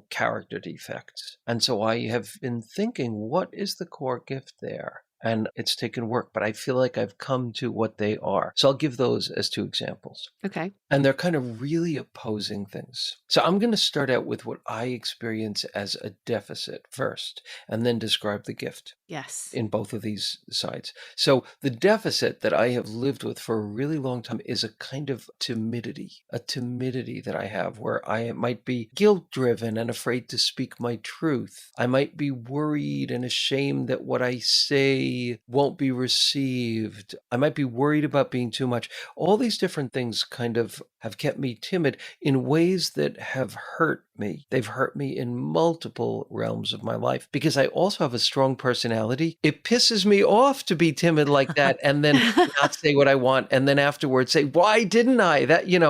character defects. And so I have been thinking, what is the core gift there? And it's taken work, but I feel like I've come to what they are. So I'll give those as two examples. Okay. And they're kind of really opposing things. So I'm going to start out with what I experience as a deficit first, and then describe the gift. Yes. In both of these sides. So the deficit that I have lived with for a really long time is a kind of timidity that I have where I might be guilt-driven and afraid to speak my truth. I might be worried and ashamed that what I say won't be received. I might be worried about being too much. All these different things kind of have kept me timid in ways that have hurt me. They've hurt me in multiple realms of my life because I also have a strong personality. It pisses me off to be timid like that and then not say what I want and then afterwards say, why didn't I?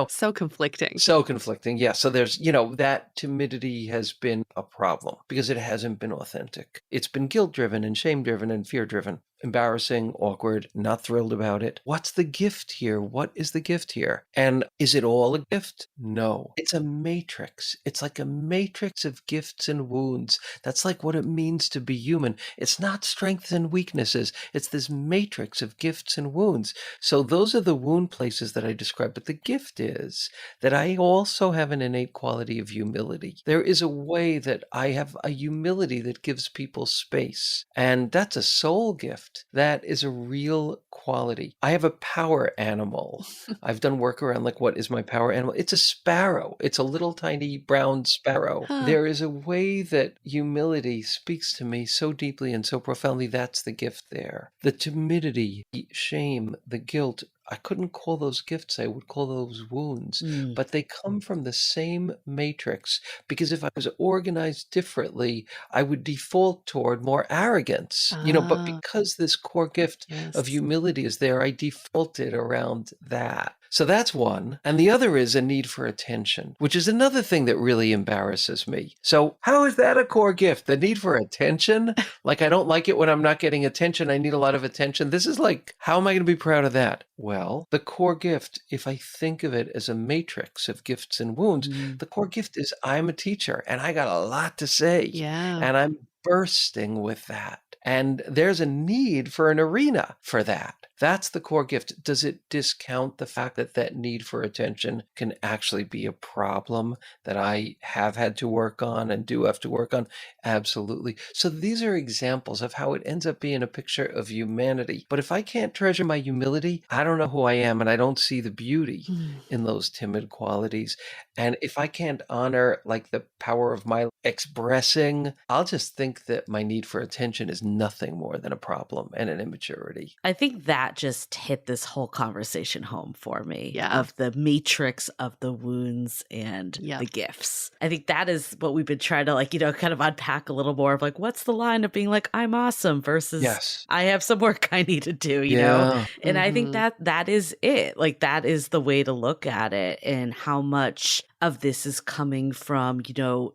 So conflicting. So conflicting. Yeah. So there's, that timidity has been a problem because it hasn't been authentic. It's been guilt-driven and shame-driven and fear-driven. Embarrassing, awkward, not thrilled about it. What's the gift here? What is the gift here? And is it all a gift? No. It's a matrix. It's like a matrix of gifts and wounds. That's like what it means to be human. It's not strengths and weaknesses. It's this matrix of gifts and wounds. So those are the wound places that I described. But the gift is that I also have an innate quality of humility. There is a way that I have a humility that gives people space. And that's a soul gift. gift that is a real quality. I have a power animal. I've done work around like, what is my power animal? It's a sparrow. It's a little tiny brown sparrow. Huh. There is a way that humility speaks to me so deeply and so profoundly. That's the gift there. The timidity, the shame, the guilt, I couldn't call those gifts, I would call those wounds. But they come from the same matrix, because if I was organized differently, I would default toward more arrogance. But because this core gift of humility is there, I defaulted around that. So that's one. And the other is a need for attention, which is another thing that really embarrasses me. So how is that a core gift? The need for attention? Like, I don't like it when I'm not getting attention. I need a lot of attention. This is like, how am I going to be proud of that? Well, the core gift, if I think of it as a matrix of gifts and wounds, the core gift is I'm a teacher and I got a lot to say. Yeah. And I'm bursting with that. And there's a need for an arena for that. That's the core gift. Does it discount the fact that that need for attention can actually be a problem that I have had to work on and do have to work on? Absolutely. So these are examples of how it ends up being a picture of humanity. But if I can't treasure my humility, I don't know who I am, and I don't see the beauty in those timid qualities. And if I can't honor like the power of my expressing, I'll just think that my need for attention is nothing more than a problem and an immaturity. I think that just hit this whole conversation home for me Yeah. of the matrix of the wounds and the gifts. I think that is what we've been trying to kind of unpack a little more of like, what's the line of being like, I'm awesome versus I have some work I need to do, you know? And I think that is it. Like, that is the way to look at it, and how much of this is coming from,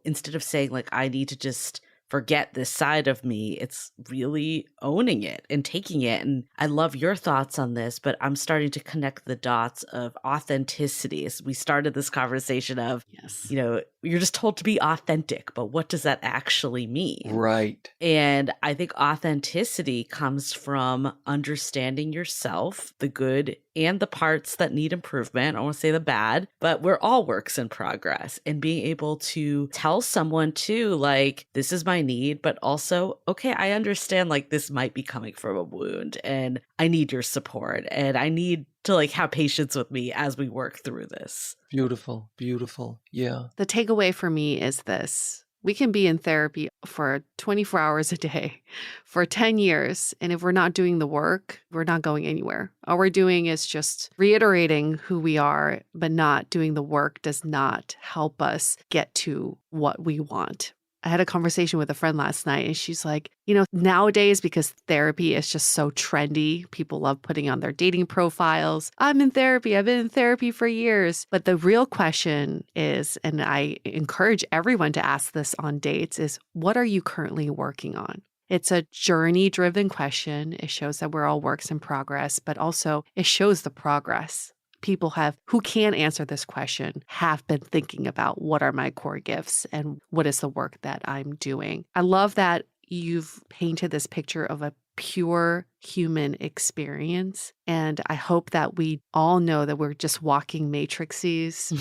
instead of saying like, I need to just forget this side of me, it's really owning it and taking it. And I love your thoughts on this, but I'm starting to connect the dots of authenticity. As we started this conversation of, you're just told to be authentic, but what does that actually mean? Right. And I think authenticity comes from understanding yourself, the good and the parts that need improvement. I won't say the bad, but we're all works in progress. And being able to tell someone too, like, this is my need, but also, okay, I understand like this might be coming from a wound and I need your support and I need to like have patience with me as we work through this. Beautiful, beautiful. Yeah. The takeaway for me is this. We can be in therapy for 24 hours a day for 10 years. And if we're not doing the work, we're not going anywhere. All we're doing is just reiterating who we are, but not doing the work does not help us get to what we want. I had a conversation with a friend last night and she's like, nowadays, because therapy is just so trendy, people love putting on their dating profiles. I'm in therapy. I've been in therapy for years. But the real question is, and I encourage everyone to ask this on dates, is what are you currently working on? It's a journey-driven question. It shows that we're all works in progress, but also it shows the progress. People who can answer this question have been thinking about what are my core gifts and what is the work that I'm doing. I love that you've painted this picture of a pure human experience. And I hope that we all know that we're just walking matrices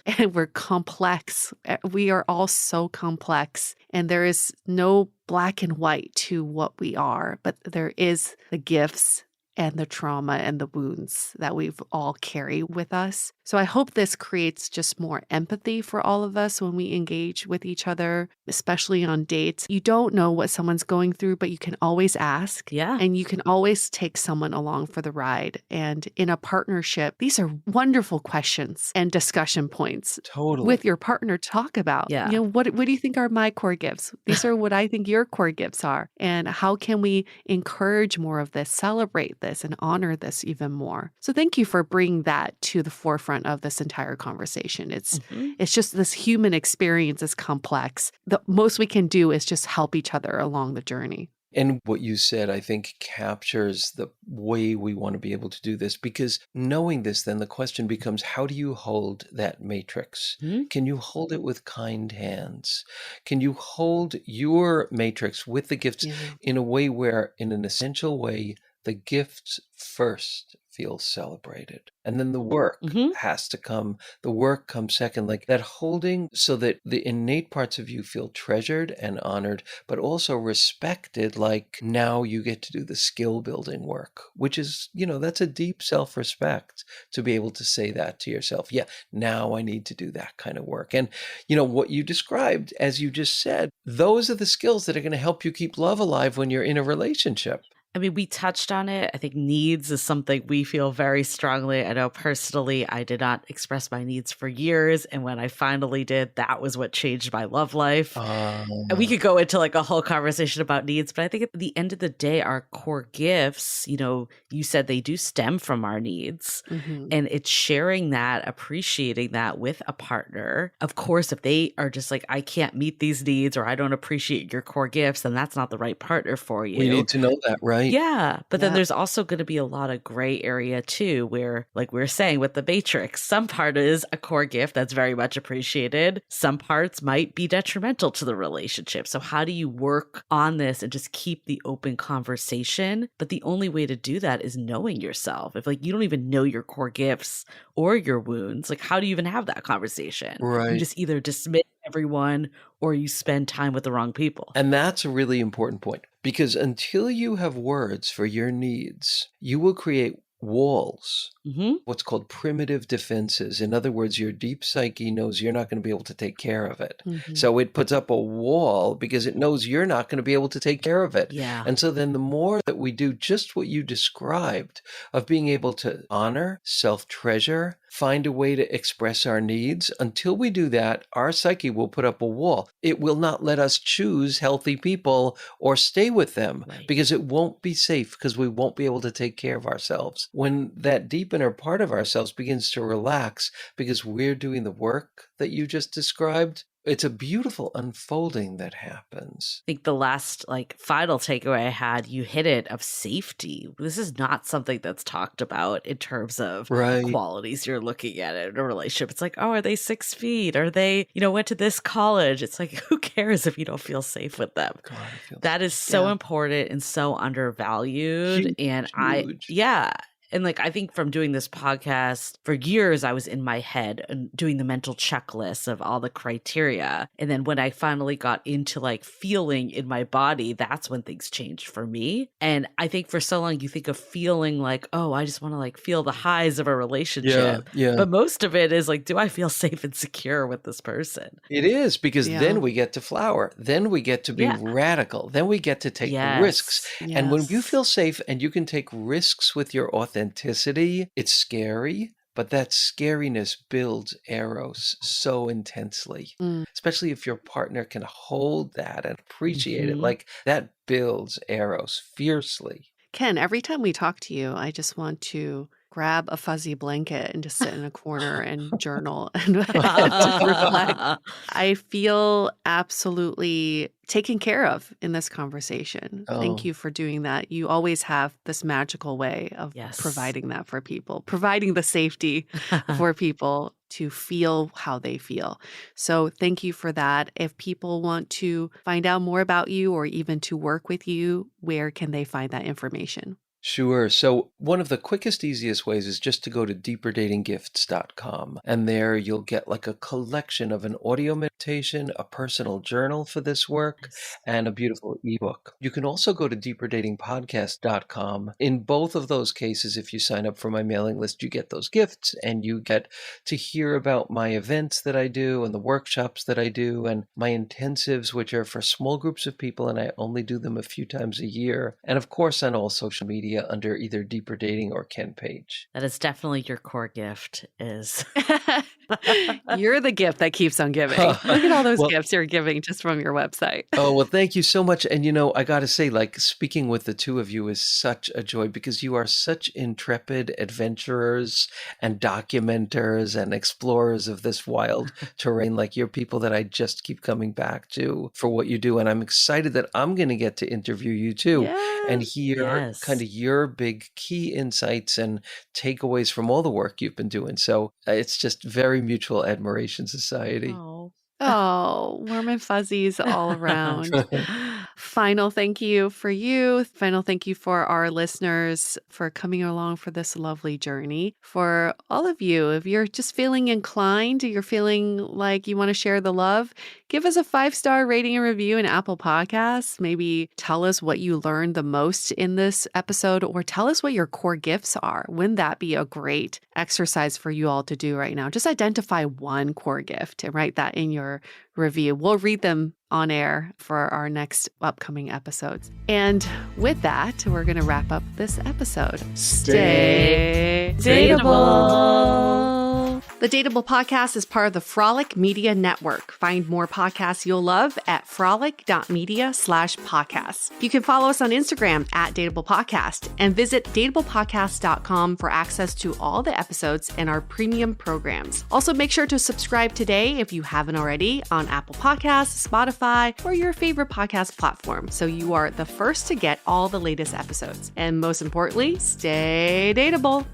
and we're complex. We are all so complex. And there is no black and white to what we are, but there is the gifts and the trauma and the wounds that we've all carry with us. So I hope this creates just more empathy for all of us when we engage with each other, especially on dates. You don't know what someone's going through, but you can always ask. Yeah. And you can always take someone along for the ride. And in a partnership, these are wonderful questions and discussion points. Totally. With your partner, talk about, what do you think are my core gifts? These are what I think your core gifts are. And how can we encourage more of this, celebrate this, and honor this even more? So thank you for bringing that to the forefront of this entire conversation. It's just this human experience is complex. The most we can do is just help each other along the journey. And what you said, I think, captures the way we want to be able to do this, because knowing this, then the question becomes, how do you hold that matrix? Can you hold it with kind hands? Can you hold your matrix with the gifts in a way where, in an essential way, the gifts first feel celebrated. And then the work has to come. The work comes second, like that holding so that the innate parts of you feel treasured and honored, but also respected. Like now you get to do the skill building work, which is, that's a deep self-respect to be able to say that to yourself. Yeah, now I need to do that kind of work. And, what you described, as you just said, those are the skills that are going to help you keep love alive when you're in a relationship. I mean, we touched on it. I think needs is something we feel very strongly. I know personally, I did not express my needs for years. And when I finally did, that was what changed my love life. And we could go into like a whole conversation about needs, but I think at the end of the day, our core gifts, you said they do stem from our needs. And it's sharing that, appreciating that with a partner. Of course, if they are just like, I can't meet these needs or I don't appreciate your core gifts, then that's not the right partner for you. We need to know that, right? Yeah. But then there's also going to be a lot of gray area too, where like we were saying with the matrix, some part is a core gift that's very much appreciated. Some parts might be detrimental to the relationship. So how do you work on this and just keep the open conversation? But the only way to do that is knowing yourself. If like you don't even know your core gifts or your wounds, like how do you even have that conversation? Right. You just either dismiss everyone or you spend time with the wrong people. And that's a really important point, because until you have words for your needs, you will create walls, what's called primitive defenses. In other words, your deep psyche knows you're not going to be able to take care of it. So it puts up a wall because it knows you're not going to be able to take care of it. Yeah. And so then the more that we do just what you described of being able to honor, self-treasure, find a way to express our needs, until we do that, our psyche will put up a wall. It will not let us choose healthy people or stay with them because it won't be safe, because we won't be able to take care of ourselves. When that deep inner part of ourselves begins to relax because we're doing the work that you just described, it's a beautiful unfolding that happens. I think the last final takeaway I had, you hit it, of safety. This is not something that's talked about in terms of qualities you're looking at in a relationship. It's like, oh, are they 6 feet? Are they, went to this college? It's like, who cares if you don't feel safe with them? God, that is so important and so undervalued. Huge. And I think from doing this podcast for years, I was in my head and doing the mental checklist of all the criteria. And then when I finally got into feeling in my body, that's when things changed for me. And I think for so long, you think of feeling like, oh, I just want to feel the highs of a relationship. Yeah. But most of it is do I feel safe and secure with this person? It is, because then we get to flower. Then we get to be radical. Then we get to take risks. And when you feel safe and you can take risks with your authenticity, it's scary, but that scariness builds eros so intensely, especially if your partner can hold that and appreciate it. That builds eros fiercely. Ken, every time we talk to you, I just want to grab a fuzzy blanket and just sit in a corner and journal and just reflect. I feel absolutely taken care of in this conversation. Thank you for doing that. You always have this magical way of providing that for people, providing the safety for people to feel how they feel. So thank you for that. If people want to find out more about you or even to work with you, where can they find that information? Sure. So one of the quickest, easiest ways is just to go to deeperdatinggifts.com. And there you'll get a collection of an audio meditation, a personal journal for this work, and a beautiful ebook. You can also go to deeperdatingpodcast.com. In both of those cases, if you sign up for my mailing list, you get those gifts and you get to hear about my events that I do and the workshops that I do and my intensives, which are for small groups of people, and I only do them a few times a year. And of course, on all social media under either Deeper Dating or Ken Page. That is definitely your core gift is. You're the gift that keeps on giving. Look at all those gifts you're giving just from your website. Well, thank you so much. And, I got to say, speaking with the two of you is such a joy because you are such intrepid adventurers and documenters and explorers of this wild terrain. You're people that I just keep coming back to for what you do. And I'm excited that I'm going to get to interview you too and hear kind of your big key insights and takeaways from all the work you've been doing. So it's just very mutual admiration society. Oh, warm and fuzzies all around. final thank you for you. Final thank you for our listeners for coming along for this lovely journey. For all of you, if you're just feeling inclined, you're feeling like you want to share the love, give us a 5-star rating and review in Apple Podcasts. Maybe tell us what you learned the most in this episode, or tell us what your core gifts are. Wouldn't that be a great exercise for you all to do right now? Just identify one core gift and write that in your review. We'll read them on air for our next upcoming episodes. And with that, we're going to wrap up this episode. Stay dateable. The Dateable podcast is part of the Frolic Media Network. Find more podcasts you'll love at frolic.media/podcasts. You can follow us on Instagram at Dateable Podcast and visit dateablepodcast.com for access to all the episodes and our premium programs. Also, make sure to subscribe today if you haven't already on Apple Podcasts, Spotify, or your favorite podcast platform, so you are the first to get all the latest episodes. And most importantly, stay dateable.